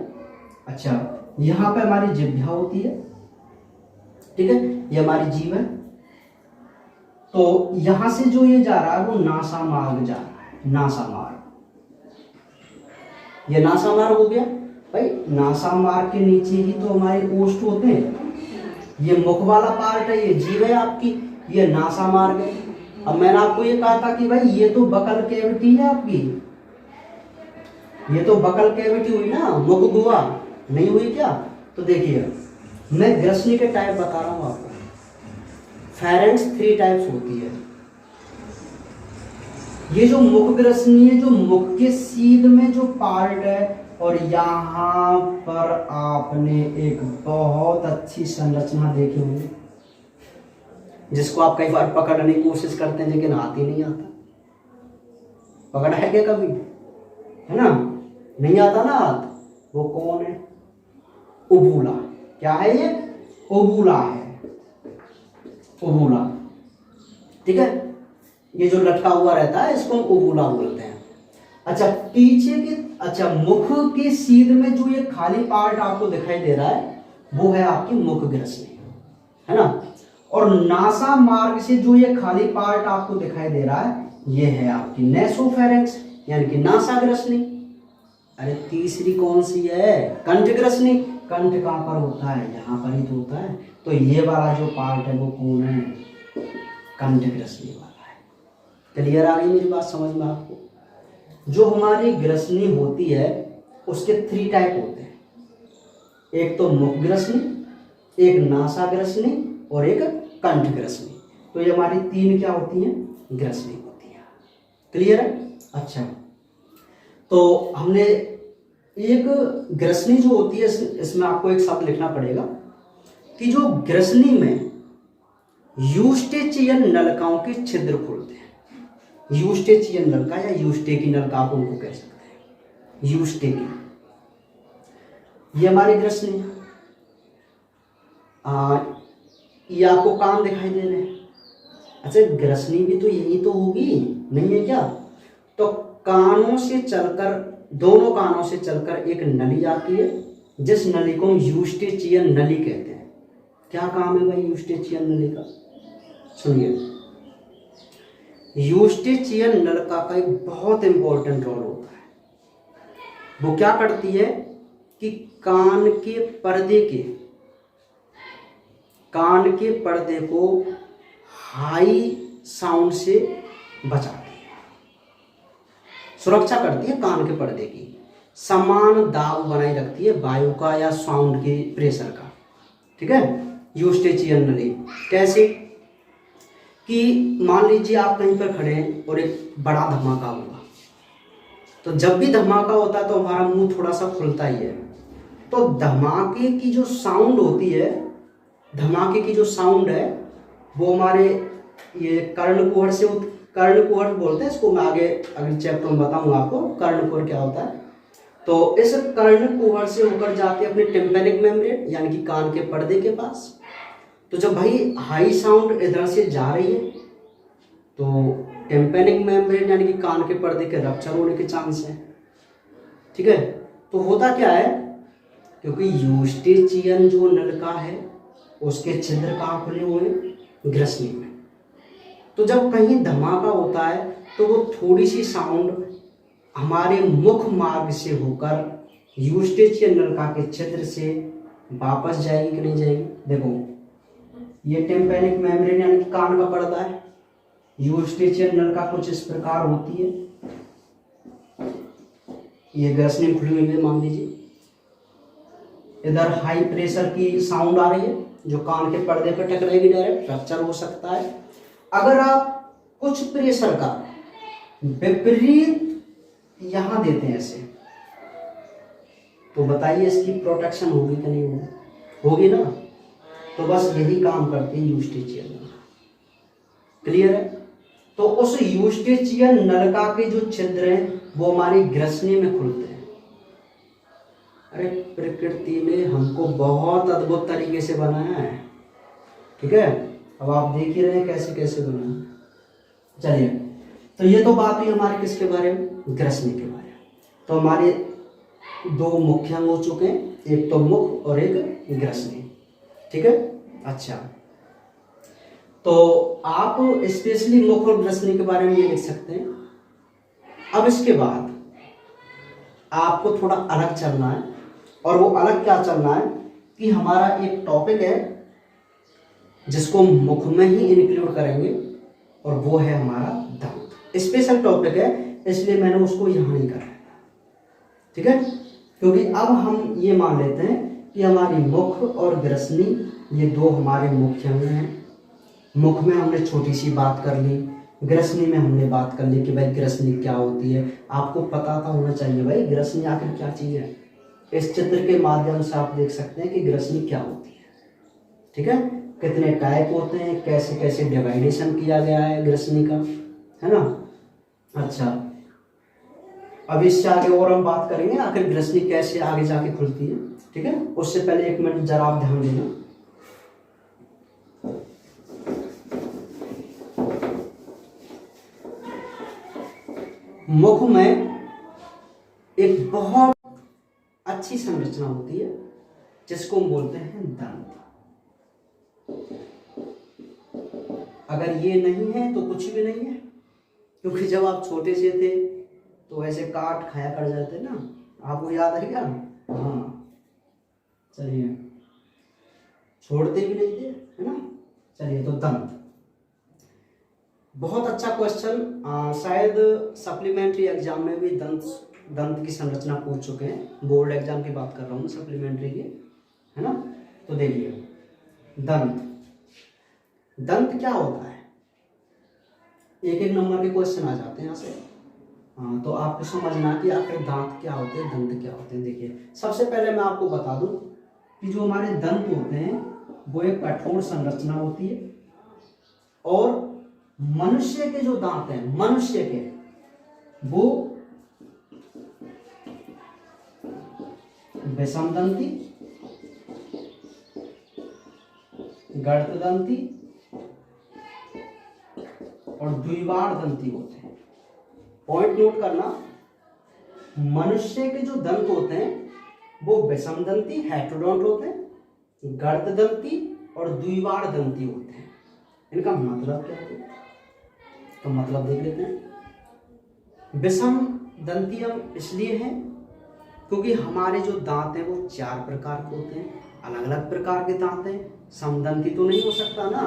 अच्छा, यहाँ पे हमारी जिह्वा होती है। ठीक है, ये हमारी जीभ है। तो यहां से जो ये जा रहा है वो नासा मार्ग जा रहा है, नासा मार्ग। ये नासा मार्ग हो गया भाई। नासा मार्ग के नीचे ही तो हमारे ओष्ठ होते हैं। ये मुख वाला पार्ट है, ये जीभ है आपकी, ये नासा मार्ग है। अब मैंने आपको ये कहा था कि भाई ये तो बकल कैविटी है आपकी, ये तो बकल कैविटी हुई ना, मुख गुहा नहीं हुई क्या? तो देखिए, मैं ग्रसनी के टाइप बता रहा हूं आपको। फेरेंक्स 3 टाइप्स होती है। ये जो मुख ग्रसनी है, जो मुख के सीध में जो पार्ट है, और यहां पर आपने एक बहुत अच्छी संरचना देखी होगी, जिसको आप कई बार पकड़ने की कोशिश करते हैं लेकिन हाथ ही नहीं आता। पकड़ा है क्या कभी? है ना, नहीं आता ना हाथ। वो कौन है? उबूला। क्या है ये? उबूला है, उबूला। ठीक है, ये जो लटका हुआ रहता है इसको हम उबूला बोलते हैं। अच्छा, पीछे के, अच्छा, मुख के सीध में जो ये खाली पार्ट आपको दिखाई दे रहा है वो है आपकी मुख ग्रसनी, है ना। और नासा मार्ग से जो ये खाली पार्ट आपको दिखाई दे रहा है ये है आपकी नेसोफेरेंक्स, यानी कि नासा ग्रसनी। अरे तीसरी कौन सी है? कंठ ग्रसनी। कंठ कहां पर होता है? यहाँ पर ही तो होता है। तो ये वाला जो पार्ट है वो कौन है? कंठ ग्रसनी वाला है। क्लियर आ गई मेरी बात समझ में आपको? जो हमारी ग्रसनी होती है उसके 3 टाइप होते हैं। एक तो मुख ग्रसनी, एक नासा ग्रसनी और एक कंठ ग्रसनी। तो ये हमारी 3 क्या होती हैं? ग्रसनी होती है। क्लियर है? अच्छा, तो हमने एक ग्रसनी जो होती है, इसमें आपको एक शब्द लिखना पड़ेगा कि जो ग्रसनी में यूस्टेचियन नलिकाओं के छिद्र खुलते हैं। यूस्टेचियन नलिका या यूस्टेकी नलिका आप उनको कह सकते हैं, यूस्टेकी। ये हमारी ग्रसनी है। ये आपको कान दिखाई दे रहे हैं। अच्छा, ग्रसनी भी तो यही तो होगी, नहीं है क्या? तो कानों से चलकर, दोनों कानों से चलकर एक नली आती है, जिस नली को हम यूस्टेचियन नली कहते हैं। क्या काम है भाई यूस्टेचियन नली का? सुनिए, यूस्टेचियन नलिका का एक बहुत इंपॉर्टेंट रोल होता है। वो क्या करती है कि कान के पर्दे को हाई साउंड से बचाती है, सुरक्षा करती है कान के पर्दे की, समान दाब बनाए रखती है वायु का या साउंड के प्रेशर का। ठीक है, यूस्टेचियन नली कैसे? कि मान लीजिए आप कहीं पर खड़े हैं और एक बड़ा धमाका हुआ, तो जब भी धमाका होता है तो हमारा मुंह थोड़ा सा खुलता ही है। तो धमाके की जो साउंड होती है, धमाके की जो साउंड है वो हमारे ये कर्णकुहर से, कर्णकुहर बोलते हैं इसको, मैं आगे अगले चैप्टर में बताऊंगा आपको कर्णकुहर क्या होता है। तो इस कर्णकुहर से होकर जाती है अपने टिम्पैनिक मेम्ब्रेन, यानी कि कान के पर्दे के पास। तो जब भाई हाई साउंड इधर से जा रही है तो टिम्पैनिक मेम्ब्रेन यानी कि कान के पर्दे के रप्चर होने के चांस है। ठीक है, तो होता क्या है, क्योंकि यूस्टेचियन जो नलिका है उसके छिद्र कहाँ खुले हुए हैं? ग्रसनी में। तो जब कहीं धमाका होता है तो वो थोड़ी सी साउंड हमारे मुख मार्ग से होकर यूस्टेचियन नलिका के छिद्र से वापस जाएगी कि नहीं जाएगी? देखो, ये टिम्पैनिक मेम्ब्रेन यानी कि कान का पर्दा है। यूस्टेचियन नलिका कुछ इस प्रकार होती है। ये ग्रसनी खुली हुई है, मान लीजिए। इधर हाई प्रेशर की साउंड आ रही है जो कान के पर्दे पर टकराएगी, डायरेक्ट फ्रैक्चर हो सकता है। अगर आप कुछ प्रेशर का विपरीत यहां देते हैं ऐसे, तो बताइए इसकी प्रोटेक्शन होगी कि नहीं होगी? होगी ना। तो बस यही काम करती है यूस्टेचियन नलिका। क्लियर है? तो उस यूस्टेचियन नलिका के जो छिद्र हैं वो हमारी ग्रसनी में खुलते हैं। अरे प्रकृति ने हमको बहुत अद्भुत तरीके से बनाया है, ठीक है। अब आप देख ही रहे हैं कैसे कैसे बना है। चलिए, तो ये तो बात हुई हमारे किसके बारे में? ग्रसनी के बारे में। तो हमारे दो मुख्य अंग हो चुके हैं, एक तो मुख और एक ग्रसनी, ठीक है। अच्छा, तो आप स्पेशली मुख और ग्रसनी के बारे में ये लिख सकते हैं। अब इसके बाद आपको थोड़ा अलग चलना है, और वो अलग क्या चलना है कि हमारा एक टॉपिक है जिसको मुख में ही इंक्लूड करेंगे, और वो है हमारा दंत। स्पेशल टॉपिक है, इसलिए मैंने उसको यहाँ नहीं करा, ठीक है। क्योंकि अब हम ये मान लेते हैं कि हमारी मुख और ग्रसनी ये दो हमारे मुख्य अंग हैं। मुख में हमने छोटी सी बात कर ली, ग्रसनी में हमने बात कर ली कि भाई ग्रसनी क्या होती है। आपको पता था होना चाहिए भाई ग्रसनी आखिर क्या चीज़ है। इस चित्र के माध्यम से आप देख सकते हैं कि ग्रसनी क्या होती है, ठीक है। कितने टाइप होते हैं, कैसे कैसे डिवाइडेशन किया गया है ग्रसनी का, है ना। अच्छा, अब इससे आगे और हम बात करेंगे आखिर ग्रसनी कैसे आगे जाके खुलती है, ठीक है। उससे पहले एक मिनट जरा आप ध्यान देना। मुख में एक बहुत अच्छी संरचना होती है जिसको हम बोलते हैं दंत। अगर ये नहीं है तो कुछ भी नहीं है, क्योंकि जब आप छोटे से थे तो ऐसे काट खाया कर जाते ना, आपको याद है क्या? हाँ, चलिए, छोड़ते भी नहीं थे, है ना। चलिए, तो दंत बहुत अच्छा क्वेश्चन, शायद सप्लीमेंट्री एग्जाम में भी दंत की संरचना पूछ चुके हैं। बोर्ड एग्जाम की बात कर रहा हूँ, सप्लीमेंट्री की, है ना। तो देखिए, दंत क्या होता है, एक एक नंबर के क्वेश्चन आ जाते हैं यहाँ से। हाँ, तो आपको समझना कि आखिर दांत क्या होते हैं, दंत क्या होते हैं। देखिए, सबसे पहले मैं आपको बता दूं कि जो हमारे दंत होते हैं वो एक कठोर संरचना होती है, और मनुष्य के जो दांत हैं, मनुष्य के, वो विषमदंती, गर्तदंती और द्विबार दंती होते हैं। पॉइंट नोट करना, मनुष्य के जो दंत होते हैं वो विषमदंती हेटेरोडोंट होते हैं, गर्तदंती और द्विबार दंती होते हैं। इनका मतलब क्या है तो मतलब देख लेते हैं। विषम दंतियम इसलिए है क्योंकि हमारे जो दांत हैं वो 4 प्रकार के होते हैं, अलग अलग प्रकार के दांत हैं। समदंती तो नहीं हो सकता ना,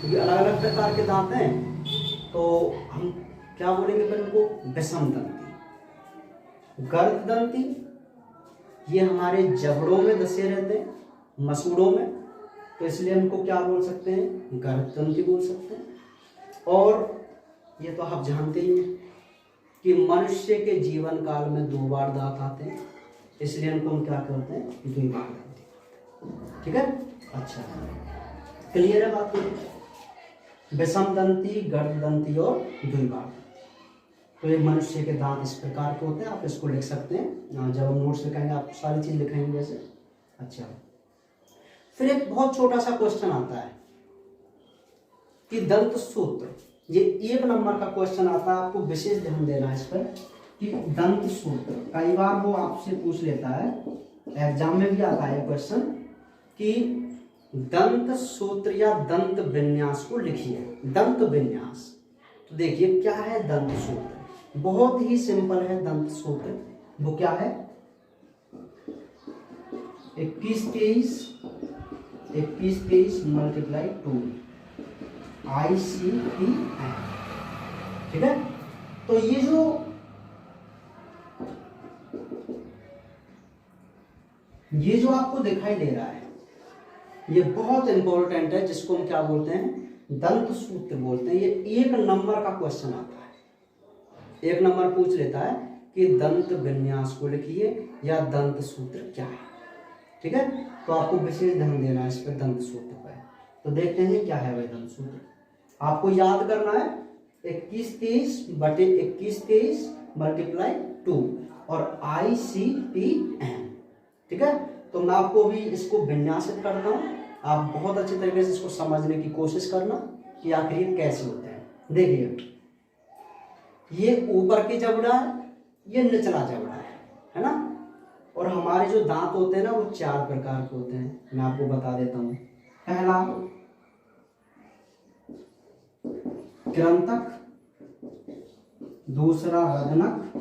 क्योंकि अलग अलग प्रकार के दांत हैं, तो हम क्या बोलेंगे फिर उनको? विषम दंती। गर्तदंती ये हमारे जबड़ों में धसे रहते हैं, मसूड़ों में, तो इसलिए हमको क्या बोल सकते हैं? गर्तदंती बोल सकते हैं। और ये तो आप जानते ही हैं कि मनुष्य के जीवन काल में 2 बार दांत आते हैं, इसलिए उनको हम क्या करते हैं? 2 बार दंती, ठीक है। अच्छा, क्लियर है बात? विषमदंती, गर्तदंती और द्विबार। तो ये मनुष्य के दांत इस प्रकार के होते हैं, आप इसको लिख सकते हैं। जब हम नोट्स लिखेंगे आप सारी चीज लिखेंगे वैसे। अच्छा, फिर एक बहुत छोटा सा क्वेश्चन आता है कि दंत सूत्र, ये 1 नंबर का क्वेश्चन आता है, आपको विशेष ध्यान देना है इस पर कि दंत सूत्र, कई बार वो आपसे पूछ लेता है, एग्जाम में भी आता है क्वेश्चन कि दंत सूत्र या दंत विन्यास को लिखिए। दंत विन्यास, तो देखिए क्या है दंत सूत्र। बहुत ही सिंपल है दंत सूत्र। वो क्या है? 21-23 मल्टीप्लाई 2 ICPN, ठीक है। तो ये जो आपको दिखाई दे रहा है ये बहुत इंपॉर्टेंट है, जिसको हम क्या बोलते हैं? दंत सूत्र बोलते हैं। ये 1 नंबर का क्वेश्चन आता है। 1 नंबर पूछ लेता है कि दंत विन्यास को लिखिए या दंत सूत्र क्या है। ठीक है, तो आपको विशेष ध्यान देना है इस पर, दंत सूत्र पर। तो देखते हैं क्या है वह दंत सूत्र। आपको याद करना है 21-30/21-23 मल्टीप्लाई 2 और ICPM। ठीक है, तो मैं आपको अभी इसको विन्यासित करता हूँ, आप बहुत अच्छे तरीके से इसको समझने की कोशिश करना कि आखिर ये कैसे होते हैं। देखिए, ये ऊपर की जबड़ा है, ये निचला जबड़ा है ना। और हमारे जो दांत होते हैं ना वो 4 प्रकार के होते हैं, मैं आपको बता देता हूँ। पहला कृंतक, दूसरा रदनक,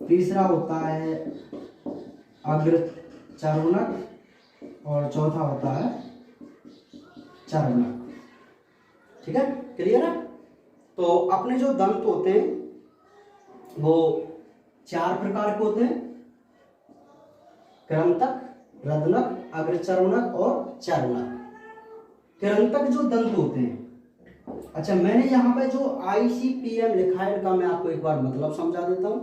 तीसरा होता है अग्रचर्वनक और चौथा होता है चर्वनक। ठीक है, क्लियर है। तो अपने जो दंत होते हैं वो 4 प्रकार के होते हैं, कृंतक, रदनक, अग्रचर्वनक और चर्वनक। कृंतक जो दंत होते हैं, अच्छा मैंने यहाँ पे जो ICPM लिखा है इनका मैं आपको एक बार मतलब समझा देता हूं।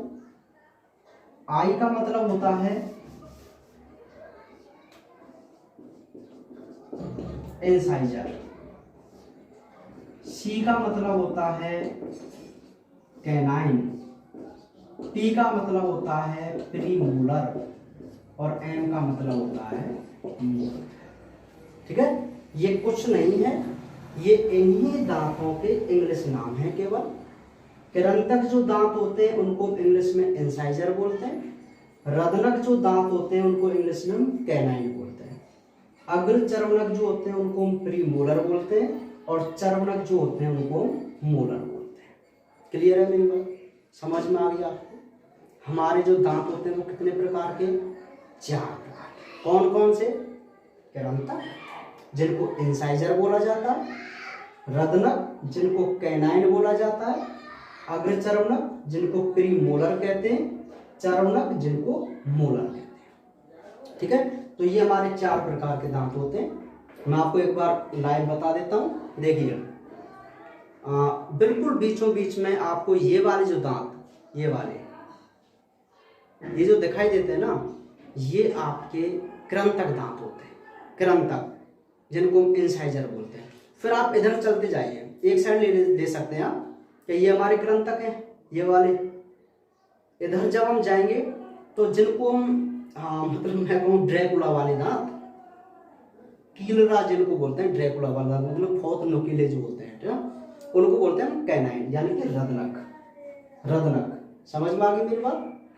I का मतलब होता है इंसाइजर, C का मतलब होता है कैनाइन, P का मतलब होता है प्रीमोलर और M का मतलब होता है मोलर। ठीक है, ये कुछ नहीं है, ये इन्हीं दांतों के इंग्लिश नाम है केवल। कृंतक जो दांत होते हैं उनको इंग्लिश में इंसाइजर बोलते हैं, रदनक जो दांत होते हैं उनको इंग्लिश में कैनाइन बोलते हैं, अग्रचर्वनक जो होते हैं उनको प्रीमोलर बोलते हैं और चर्वनक जो होते हैं उनको मोलर बोलते हैं। क्लियर है मेरी बात, समझ में आ गया आपको। हमारे जो दांत होते हैं वो कितने प्रकार के, 4 प्रकार के। कौन कौन से, कृंतक जिनको इंसाइजर बोला जाता है, रदनक जिनको कैनाइन बोला जाता है, अग्रचर्वनक जिनको प्रीमोलर कहते हैं, चर्वनक जिनको मोलर कहते हैं। ठीक है, तो ये हमारे 4 प्रकार के दांत होते हैं। मैं आपको एक बार लाइव बता देता हूँ, देखिए बिल्कुल बीचों बीच में आपको ये वाले जो दांत, ये वाले ये जो दिखाई देते हैं ना, ये आपके कृंतक दांत होते हैं, कृंतक जिनको हम इंसाइजर बोलते हैं। फिर आप इधर चलते जाइए, एक साइड ले सकते हैं आप कि ये हमारे कृंतक हैं, ये वाले। इधर जब हम जाएंगे तो जिनको हम मतलब मैं कहूँ ड्रैकुला वाले दांत, कीलरा जिनको बोलते हैं, ड्रैकुला वाला दांत मतलब बहुत नुकीले जो होते हैं, उनको बोलते हैं कैनाइन यानी कि रदनक। रदनक समझ में आ गई मेरी बात,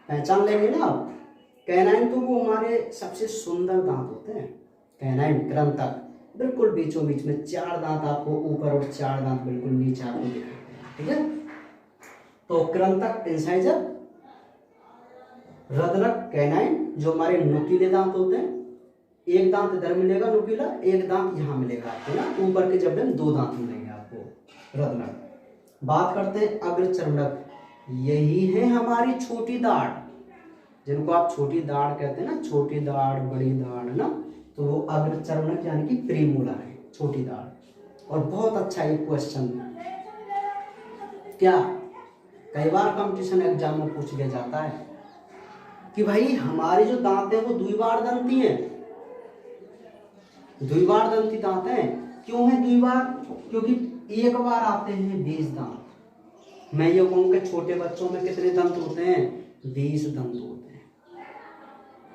पहचान लेंगे ना आप। कैनाइन तो वो हमारे सबसे सुंदर दांत होते हैं, कैनाइन कृंतक बिल्कुल बीचों बीच में 4 दांत आपको ऊपर और 4 दांत बिल्कुल नीचे आपको दिखाई देंगे। ठीक है, तो कृंतक इंसाइजर, रदनक कैनाइन जो हमारे नुकीले दांत होते हैं, एक दांत इधर मिलेगा नुकीला, एक दांत यहाँ मिलेगा आपको ना, ऊपर के जबड़े में 2 दांत मिलेंगे आपको, रदनक। बात करते हैं अग्रचर्वनक, यही है हमारी छोटी दाढ़, जिनको आप छोटी दाढ़ कहते हैं ना, छोटी दाढ़ बड़ी दाढ़ ना, तो वो अग्रचर्वनक यानी कि प्रीमोलर है, छोटी दाढ़। और बहुत अच्छा ये क्वेश्चन क्या कई बार कंपटीशन एग्जाम में पूछ लिया जाता है कि भाई हमारे जो दांत हैं वो द्विबार दंती हैं, द्विबार दंती दांत हैं। क्यों है द्विबार, क्योंकि एक बार आते हैं 20 दांत। मैं ये कहूँ कि छोटे बच्चों में कितने दंत होते हैं, 20 दंत होते हैं,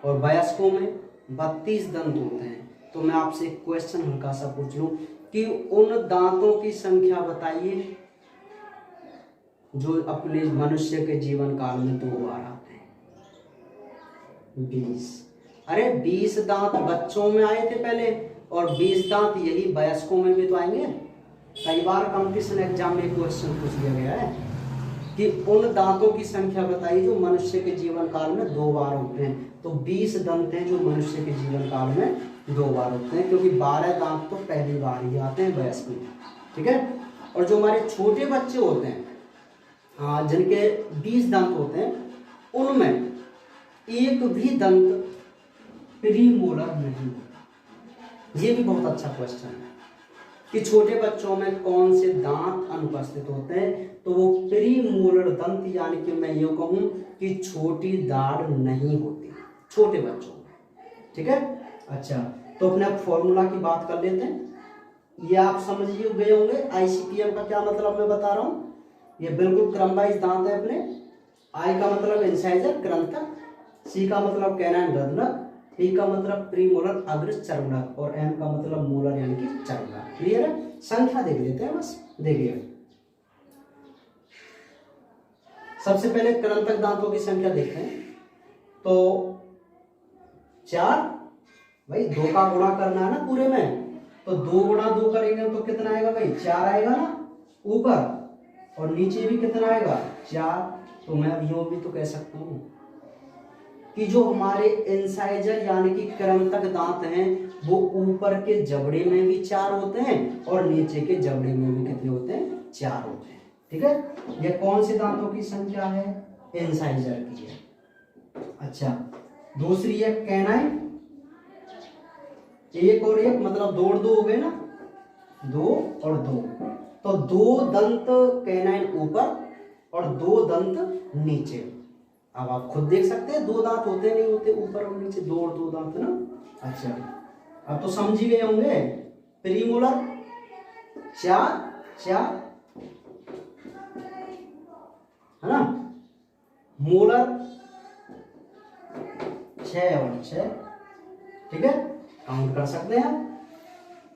और वयस्कों में 32 दंत होते हैं। तो मैं आपसे एक क्वेश्चन हल्का सा पूछ लूं कि उन दांतों की संख्या बताइए जो अपने मनुष्य के जीवन काल में 2 बार आते हैं। 20, अरे 20 दांत बच्चों में आए थे पहले, और 20 दांत यही वयस्कों में भी तो आएंगे। कई बार कंपटीशन एग्जाम में क्वेश्चन पूछ लिया गया है कि उन दांतों की संख्या बताइए जो मनुष्य के जीवन काल में 2 बार होते हैं। तो 20 दंत हैं जो मनुष्य के जीवन काल में 2 बार होते हैं, क्योंकि 12 दांत तो पहली बार ही आते हैं वयस्क में। ठीक है, और जो हमारे छोटे बच्चे होते हैं जिनके 20 दांत होते हैं, उनमें एक भी दंत प्रीमोलर नहीं होता। ये भी बहुत अच्छा क्वेश्चन है। कि छोटे बच्चों में कौन से दांत अनुपस्थित होते हैं, तो वो प्रीमोलर दंत, यानी कि मैं यूं कहूं कि छोटी दाढ़ नहीं होती छोटे बच्चों में। ठीक है, अच्छा, तो अपने फॉर्मूला की बात कर लेते हैं। ये आप समझ गए होंगे आईसीपीएम का क्या मतलब मैं बता रहा हूं। ये बिल्कुल क्रम वाइज दांत है अपने। आई का मतलब इंसाइजर कृंतक, सी का मतलब कैनाइन रद्नक, पी का मतलब प्रीमोलर अग्र चर्वणक और एम का मतलब मोलर यानी कि चर्वणक। क्लियर है, संख्या देख लेते हैं बस। देखिए सबसे पहले कृंतक दांतों की संख्या देखते हैं, तो 4, भाई 2 का गुणा करना है ना पूरे में, तो 2 गुणा 2 करेंगे तो कितना आएगा भाई, 4 आएगा ना ऊपर, और नीचे भी कितना आएगा 4। तो मैं अब यूं भी तो कह सकता हूं कि जो हमारे इंसाइजर यानी कि कृंतक दांत हैं वो ऊपर के जबड़े में भी 4 होते हैं और नीचे के जबड़े में भी कितने होते हैं, 4 होते हैं। ठीक है, ये कौन से दांतों की संख्या है, इंसाइजर की है। अच्छा, दूसरी है कैनाइन, 1 और 1 मतलब 2 और 2 हो गए ना, 2 और 2, तो 2 दंत कैनाइन ऊपर और 2 दंत नीचे। अब आप खुद देख सकते हैं 2 दांत होते नहीं होते ऊपर और नीचे, 2 और 2 दांत ना। अच्छा, अब तो समझ ही गए होंगे। प्रीमोलर 4 है ना, मोलर 6 और 6। ठीक है, काउंट कर सकते हैं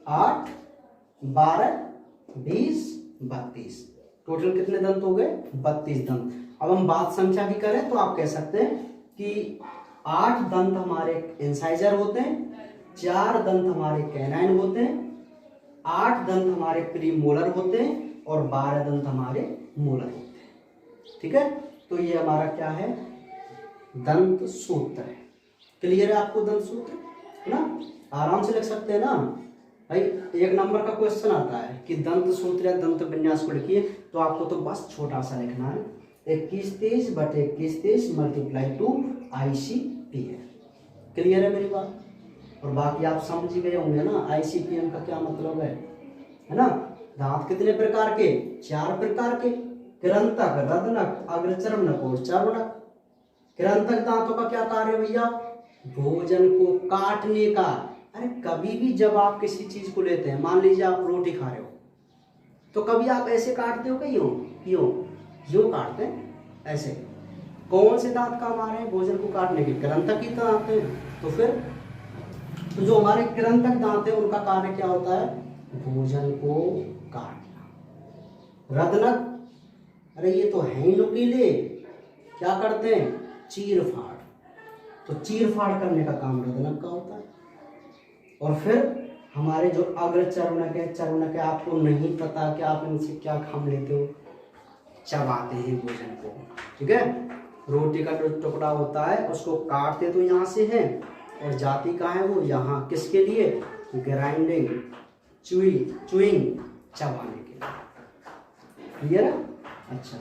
8, 12, 20, 32, टोटल कितने दंत हो गए, 32 दंत। अब हम बात संख्या की करें तो आप कह सकते हैं कि 8 दंत हमारे इंसाइजर होते हैं, 4 दंत हमारे कैनाइन होते हैं, 8 दंत हमारे प्रीमोलर होते हैं और 12 दंत हमारे मोलर होते हैं। ठीक है, तो ये हमारा क्या है, दंत सूत्र है। क्लियर है आपको दंत सूत्र है ना, आराम से लिख सकते हैं ना भाई। 1 नंबर का क्वेश्चन आता है कि दंत सूत्र या दंत विन्यास को लिखिए, तो आपको तो बस छोटा सा लिखना है 21-23/21-23 × 2 ICPM। क्लियर है मेरी बात, और बाकी आप समझ ही गए होंगे ना ICPM का क्या मतलब है ना। दांत कितने प्रकार के, 4 प्रकार के, कृंतक, रद्नक, अग्रचर्वणक और चर्वणक। कृंतक दांतों का क्या कार्य भैया, भोजन को काटने का। अरे कभी भी जब आप किसी चीज को लेते हैं, मान लीजिए आप रोटी खा रहे हो, तो कभी आप ऐसे काटते हो कि यूं काटते हैं ऐसे। कौन से दांत काम आ रहे हैं भोजन को काटने के, कृंतक ही दांत हैं। तो फिर तो जो हमारे कृंतक दांत है उनका कार्य क्या होता है, भोजन को काटना। रद्नक, अरे ये तो है ही नुकीले, क्या करते हैं, चीर फाड़, तो चीर फाड़ करने का काम रद्नक का होता है। और फिर हमारे जो अग्र चर्वणक है, आपको नहीं पता कि आप इनसे क्या खा लेते हो, चबाते हैं भोजन को। ठीक है, रोटी का जो टुकड़ा होता है उसको काटते तो यहाँ से है, और जाती कहाँ है वो, यहाँ, किसके लिए, ग्राइंडिंग, चुइंग, चबाने के लिए। क्लियर है, अच्छा,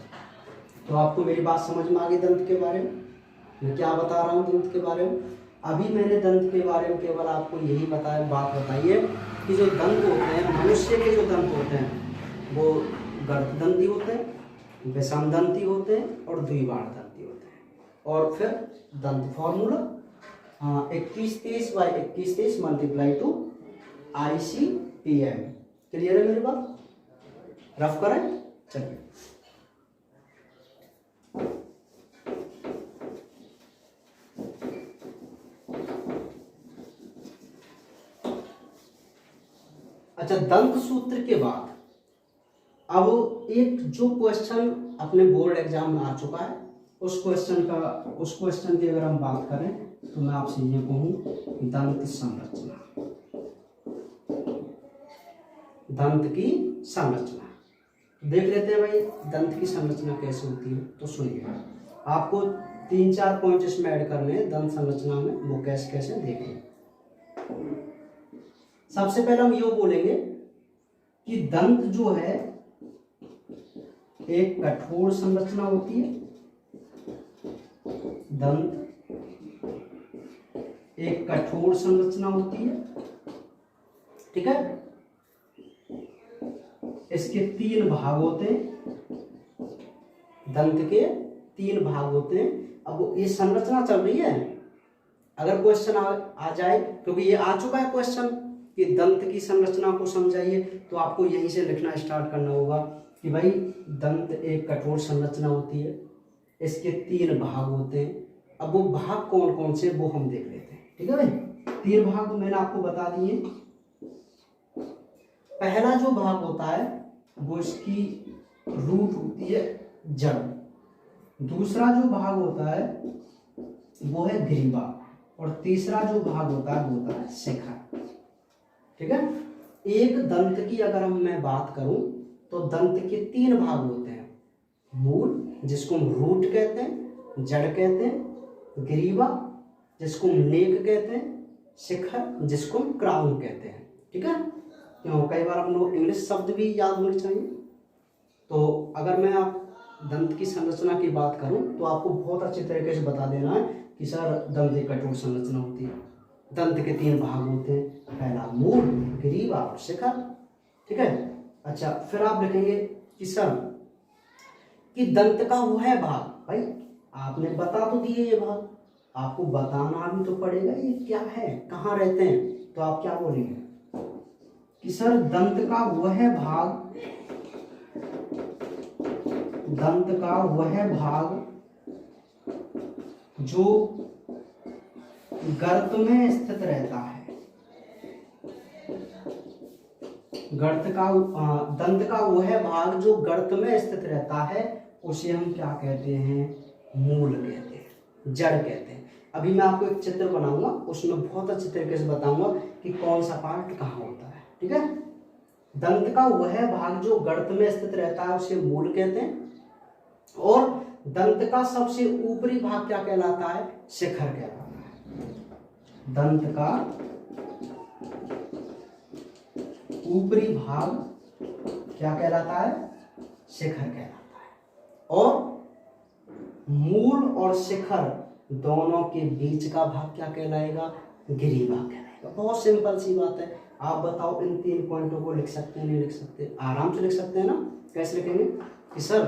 तो आपको मेरी बात समझ में आ गई दंत के बारे में, मैं क्या बता रहा हूँ दंत के बारे में। अभी मैंने दंत के बारे में केवल आपको यही बात बताई है कि जो दंत होते हैं, मनुष्य के जो दंत होते हैं वो गर्ददंती होते हैं, विषमदंती होते हैं और द्विबाणदंती होते हैं। और फिर दंत फॉर्मूला 21-23/21-23 × 2 ICPM। क्लियर है मेरी बात, रफ करें, चलिए। अच्छा, दंत सूत्र के बाद अब एक जो क्वेश्चन अपने बोर्ड एग्जाम में आ चुका है, उस क्वेश्चन की अगर हम बात करें तो मैं आपसे ये कहूँ दंत संरचना। दंत की संरचना देख लेते हैं भाई, दंत की संरचना कैसे होती है। तो सुनिए, आपको 3-4 पॉइंट इसमें ऐड करने हैं दंत संरचना में, वो कैसे कैसे देखें। सबसे पहले हम ये बोलेंगे कि दंत जो है एक कठोर संरचना होती है, दंत एक कठोर संरचना होती है। ठीक है, इसके 3 भाग होते हैं, दंत के 3 भाग होते हैं। अब ये संरचना चल रही है, अगर क्वेश्चन आ जाए, क्योंकि ये आ चुका है क्वेश्चन कि दंत की संरचना को समझाइए, तो आपको यहीं से लिखना स्टार्ट करना होगा कि भाई दंत एक कठोर संरचना होती है, इसके 3 भाग होते हैं। अब वो भाग कौन कौन से वो हम देख लेते हैं, ठीक है भाई। 3 भाग मैंने आपको बता दिए। पहला जो भाग होता है वो इसकी रूट होती है जड़, दूसरा जो भाग होता है वो है ग्रीवा, और तीसरा जो भाग होता है वो होता है शिखर, ठीक है। एक दंत की अगर मैं बात करूं तो दंत के 3 भाग होते हैं, मूल जिसको हम रूट कहते हैं, जड़ कहते हैं, ग्रीवा जिसको हम नेक कहते हैं, शिखर जिसको हम क्राउन कहते हैं, ठीक है। क्यों कई बार हम लोग इंग्लिश शब्द भी याद होने चाहिए। तो अगर मैं आप दंत की संरचना की बात करूं तो आपको बहुत अच्छे तरीके से बता देना है कि सर दंत एक कठोर संरचना होती है, दंत के 3 भाग होते हैं, पहला मूल, ग्रीवा और शिखर, ठीक है। अच्छा, फिर आप लिखेंगे कि सर कि दंत का वह भाग, भाई आपने बता तो दिए ये भाग, आपको बताना भी तो पड़ेगा ये क्या है, कहाँ रहते हैं। तो आप क्या बोलेंगे कि सर दंत का वह भाग, दंत का वह भाग जो गर्त में स्थित रहता है, दंत का वह भाग जो गर्त में स्थित रहता है उसे हम क्या कहते हैं, मूल कहते हैं, जड़ कहते हैं। अभी मैं आपको एक चित्र बनाऊंगा, उसमें बहुत अच्छे तरीके से बताऊंगा कि कौन सा पार्ट कहाँ होता है, ठीक है। दंत का वह भाग जो गर्त में स्थित रहता है उसे मूल कहते हैं, और दंत का सबसे ऊपरी भाग क्या कहलाता है, शिखर कहलाता है। दंत का ऊपरी भाग क्या कहलाता है, शिखर कहलाता है। और मूल और शिखर दोनों के बीच का भाग क्या कहलाएगा, ग्रीवा कहलाएगा। बहुत सिंपल सी बात है। आप बताओ इन 3 पॉइंटों को लिख सकते हैं, नहीं लिख सकते? आराम से लिख सकते हैं ना। कैसे लिखेंगे कि सर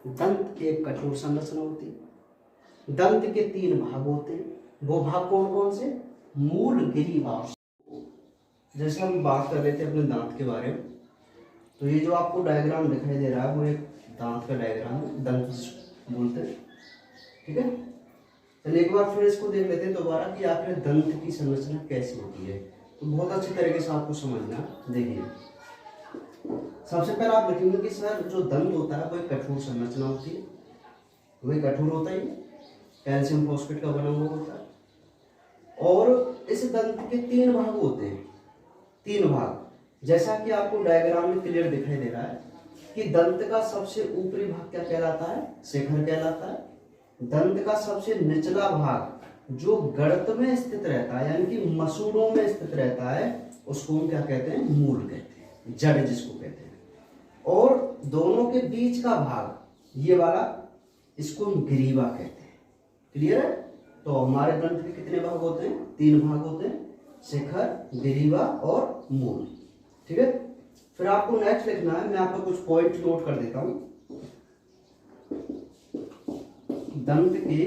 दंत एक कठोर संरचना होती है, दंत के 3 भाग होते हैं, वो भाग कौन कौन से, मूल, ग्रीवा और शिखर। जैसे हम बात कर रहे थे अपने दांत के बारे में, तो ये जो आपको डायग्राम दिखाई दे रहा है वो एक दांत का डायग्राम है, दंत बोलते हैं, ठीक है। चलिए एक बार फिर इसको देख लेते हैं दोबारा कि आखिर दंत की संरचना कैसी होती है, तो बहुत अच्छी तरीके से आपको समझना। देखिए सबसे पहले आप लिखेंगे कि सर जो दंत होता है वो एक कठोर संरचना होती है, वही कठोर होता है, कैल्शियम फॉस्फेट का बना हुआ होता है, और इस दंत के 3 भाग होते हैं, 3 भाग, जैसा कि आपको डायग्राम में क्लियर दिखाई दे रहा है कि दंत का सबसे ऊपरी भाग क्या कहलाता है, शिखर कहलाता है। दंत का सबसे निचला भाग जो गर्त में स्थित रहता है, यानी कि मसूड़ों में स्थित रहता है, उसको हम क्या कहते हैं, मूल कहते हैं, जड़ जिसको कहते हैं। और दोनों के बीच का भाग ये वाला, इसको हम ग्रीवा कहते हैं। क्लियर है? तो हमारे दंत के कितने भाग होते हैं, 3 भाग होते हैं, शिखर, ग्रीवा और मूल, ठीक है। फिर आपको नेक्स्ट लिखना है, मैं आपको कुछ पॉइंट नोट कर देता हूं। दंत के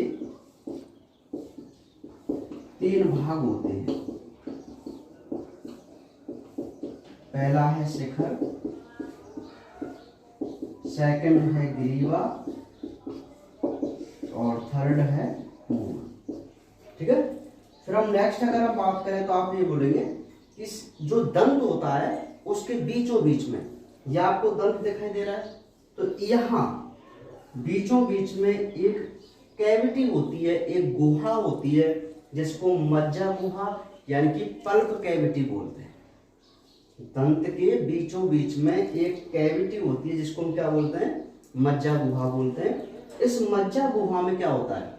3 भाग होते हैं, पहला है शिखर, सेकंड है ग्रीवा और थर्ड है मूल, ठीक है। फिर हम नेक्स्ट अगर हम बात करें तो आप ये बोलेंगे कि जो दंत होता है उसके बीचों बीच में, यह आपको दंत दिखाई दे रहा है, तो यहाँ बीचों बीच में एक कैविटी होती है, एक गुहा होती है, जिसको मज्जा गुहा यानी कि पल्प कैविटी बोलते हैं। दंत के बीचों बीच में एक कैविटी होती है जिसको हम क्या बोलते हैं, मज्जा गुहा बोलते हैं। इस मज्जा गुहा में क्या होता है,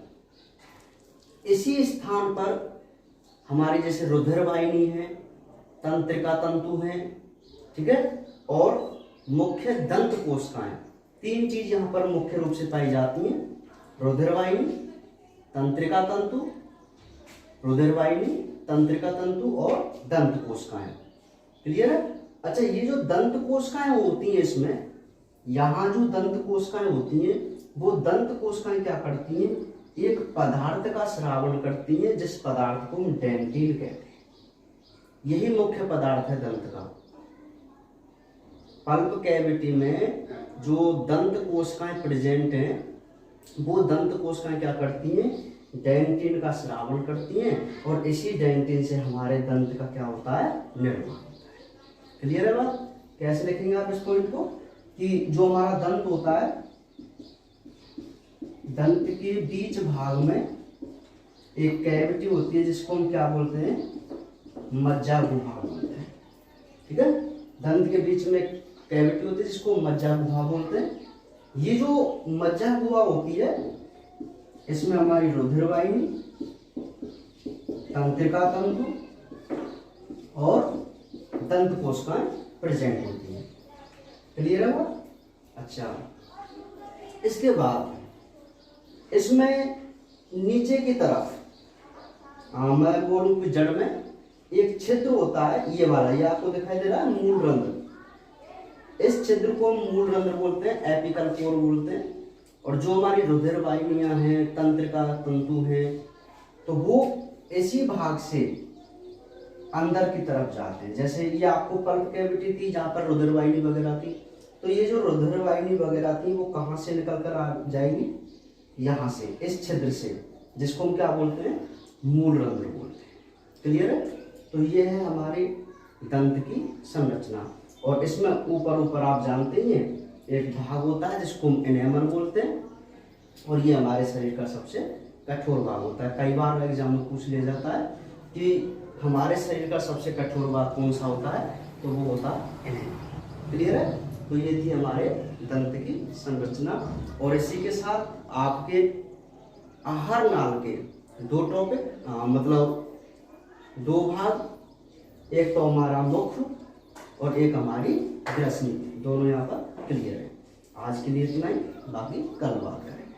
इसी स्थान पर हमारी जैसे रुधिर वाहिनी है, तंत्रिका तंतु है, ठीक है, और मुख्य दंत कोशिकाएं, 3 चीज यहाँ पर मुख्य रूप से पाई जाती हैं, रुधिर वाहिनी, तंत्रिका तंतु, रुधिर वाहिनी, तंत्रिका तंतु और दंत कोशिकाएं। क्लियर है? अच्छा, ये जो दंत कोशिकाएं होती हैं इसमें, यहाँ जो दंत कोशिकाएं होती हैं वो दंत कोशिकाएं क्या करती हैं, एक पदार्थ का स्रावन करती हैं जिस पदार्थ को हम डेंटिन कहते हैं। यही मुख्य पदार्थ है दंत का। पल्प कैविटी में जो दंत कोशिकाएं प्रेजेंट हैं वो दंत कोशिकाएं क्या करती हैं, डेंटिन का स्रावन करती हैं और इसी डेंटिन से हमारे दंत का क्या होता है, निर्माण होता है। क्लियर है बात? कैसे लिखेंगे आप इस पॉइंट को कि जो हमारा दंत होता है, दंत के बीच भाग में एक कैविटी होती है जिसको हम क्या बोलते हैं, मज्जा गुहा बोलते हैं। ठीक है, दंत के बीच में कैविटी होती है जिसको मज्जा गुहा बोलते हैं। ये जो मज्जा गुहा होती है इसमें हमारी रुधिर वाहिनी, तंत्रिका तंतु और दंत कोशिकाएं प्रेजेंट होती हैं। क्लियर है वो? अच्छा, इसके बाद इसमें नीचे की तरफ मैं बोलूं कि जड़ में एक छिद्र होता है, ये वाला, ये आपको दिखाई दे रहा है, मूल रंध्र। इस छिद्र को हम मूल रंध्र बोलते हैं, एपिकल पोर बोलते हैं। और जो हमारी रुधिर वाहिनियां हैं, तंत्रिका तंतु हैं, तो वो इसी भाग से अंदर की तरफ जाते हैं। जैसे ये आपको पल्प कैविटी थी जहाँ पर रुधिर वाहिनी वगैरह थी, तो ये जो रुधिर वाहिनी वगैरह थी वो कहाँ से निकल कर आ जाएगी, यहाँ से, इस छिद्र से, जिसको हम क्या बोलते हैं, मूल रंध्र बोलते हैं। क्लियर है? तो ये है हमारे दंत की संरचना। और इसमें ऊपर ऊपर आप जानते ही हैं एक भाग होता है जिसको हम इनेमल बोलते हैं, और ये हमारे शरीर का सबसे कठोर भाग होता है। कई बार एग्जाम में पूछ लिया जाता है कि हमारे शरीर का सबसे कठोर भाग कौन सा होता है, तो वो होता है इनेमल। क्लियर है? तो ये थी हमारे दंत की संरचना। और इसी के साथ आपके आहार नाल के दो टॉपिक, मतलब दो भाग, एक तो हमारा मुख और एक हमारी ग्रसनी, दोनों यहाँ पर क्लियर है। आज के लिए इतना ही, बाकी कल बात करेंगे।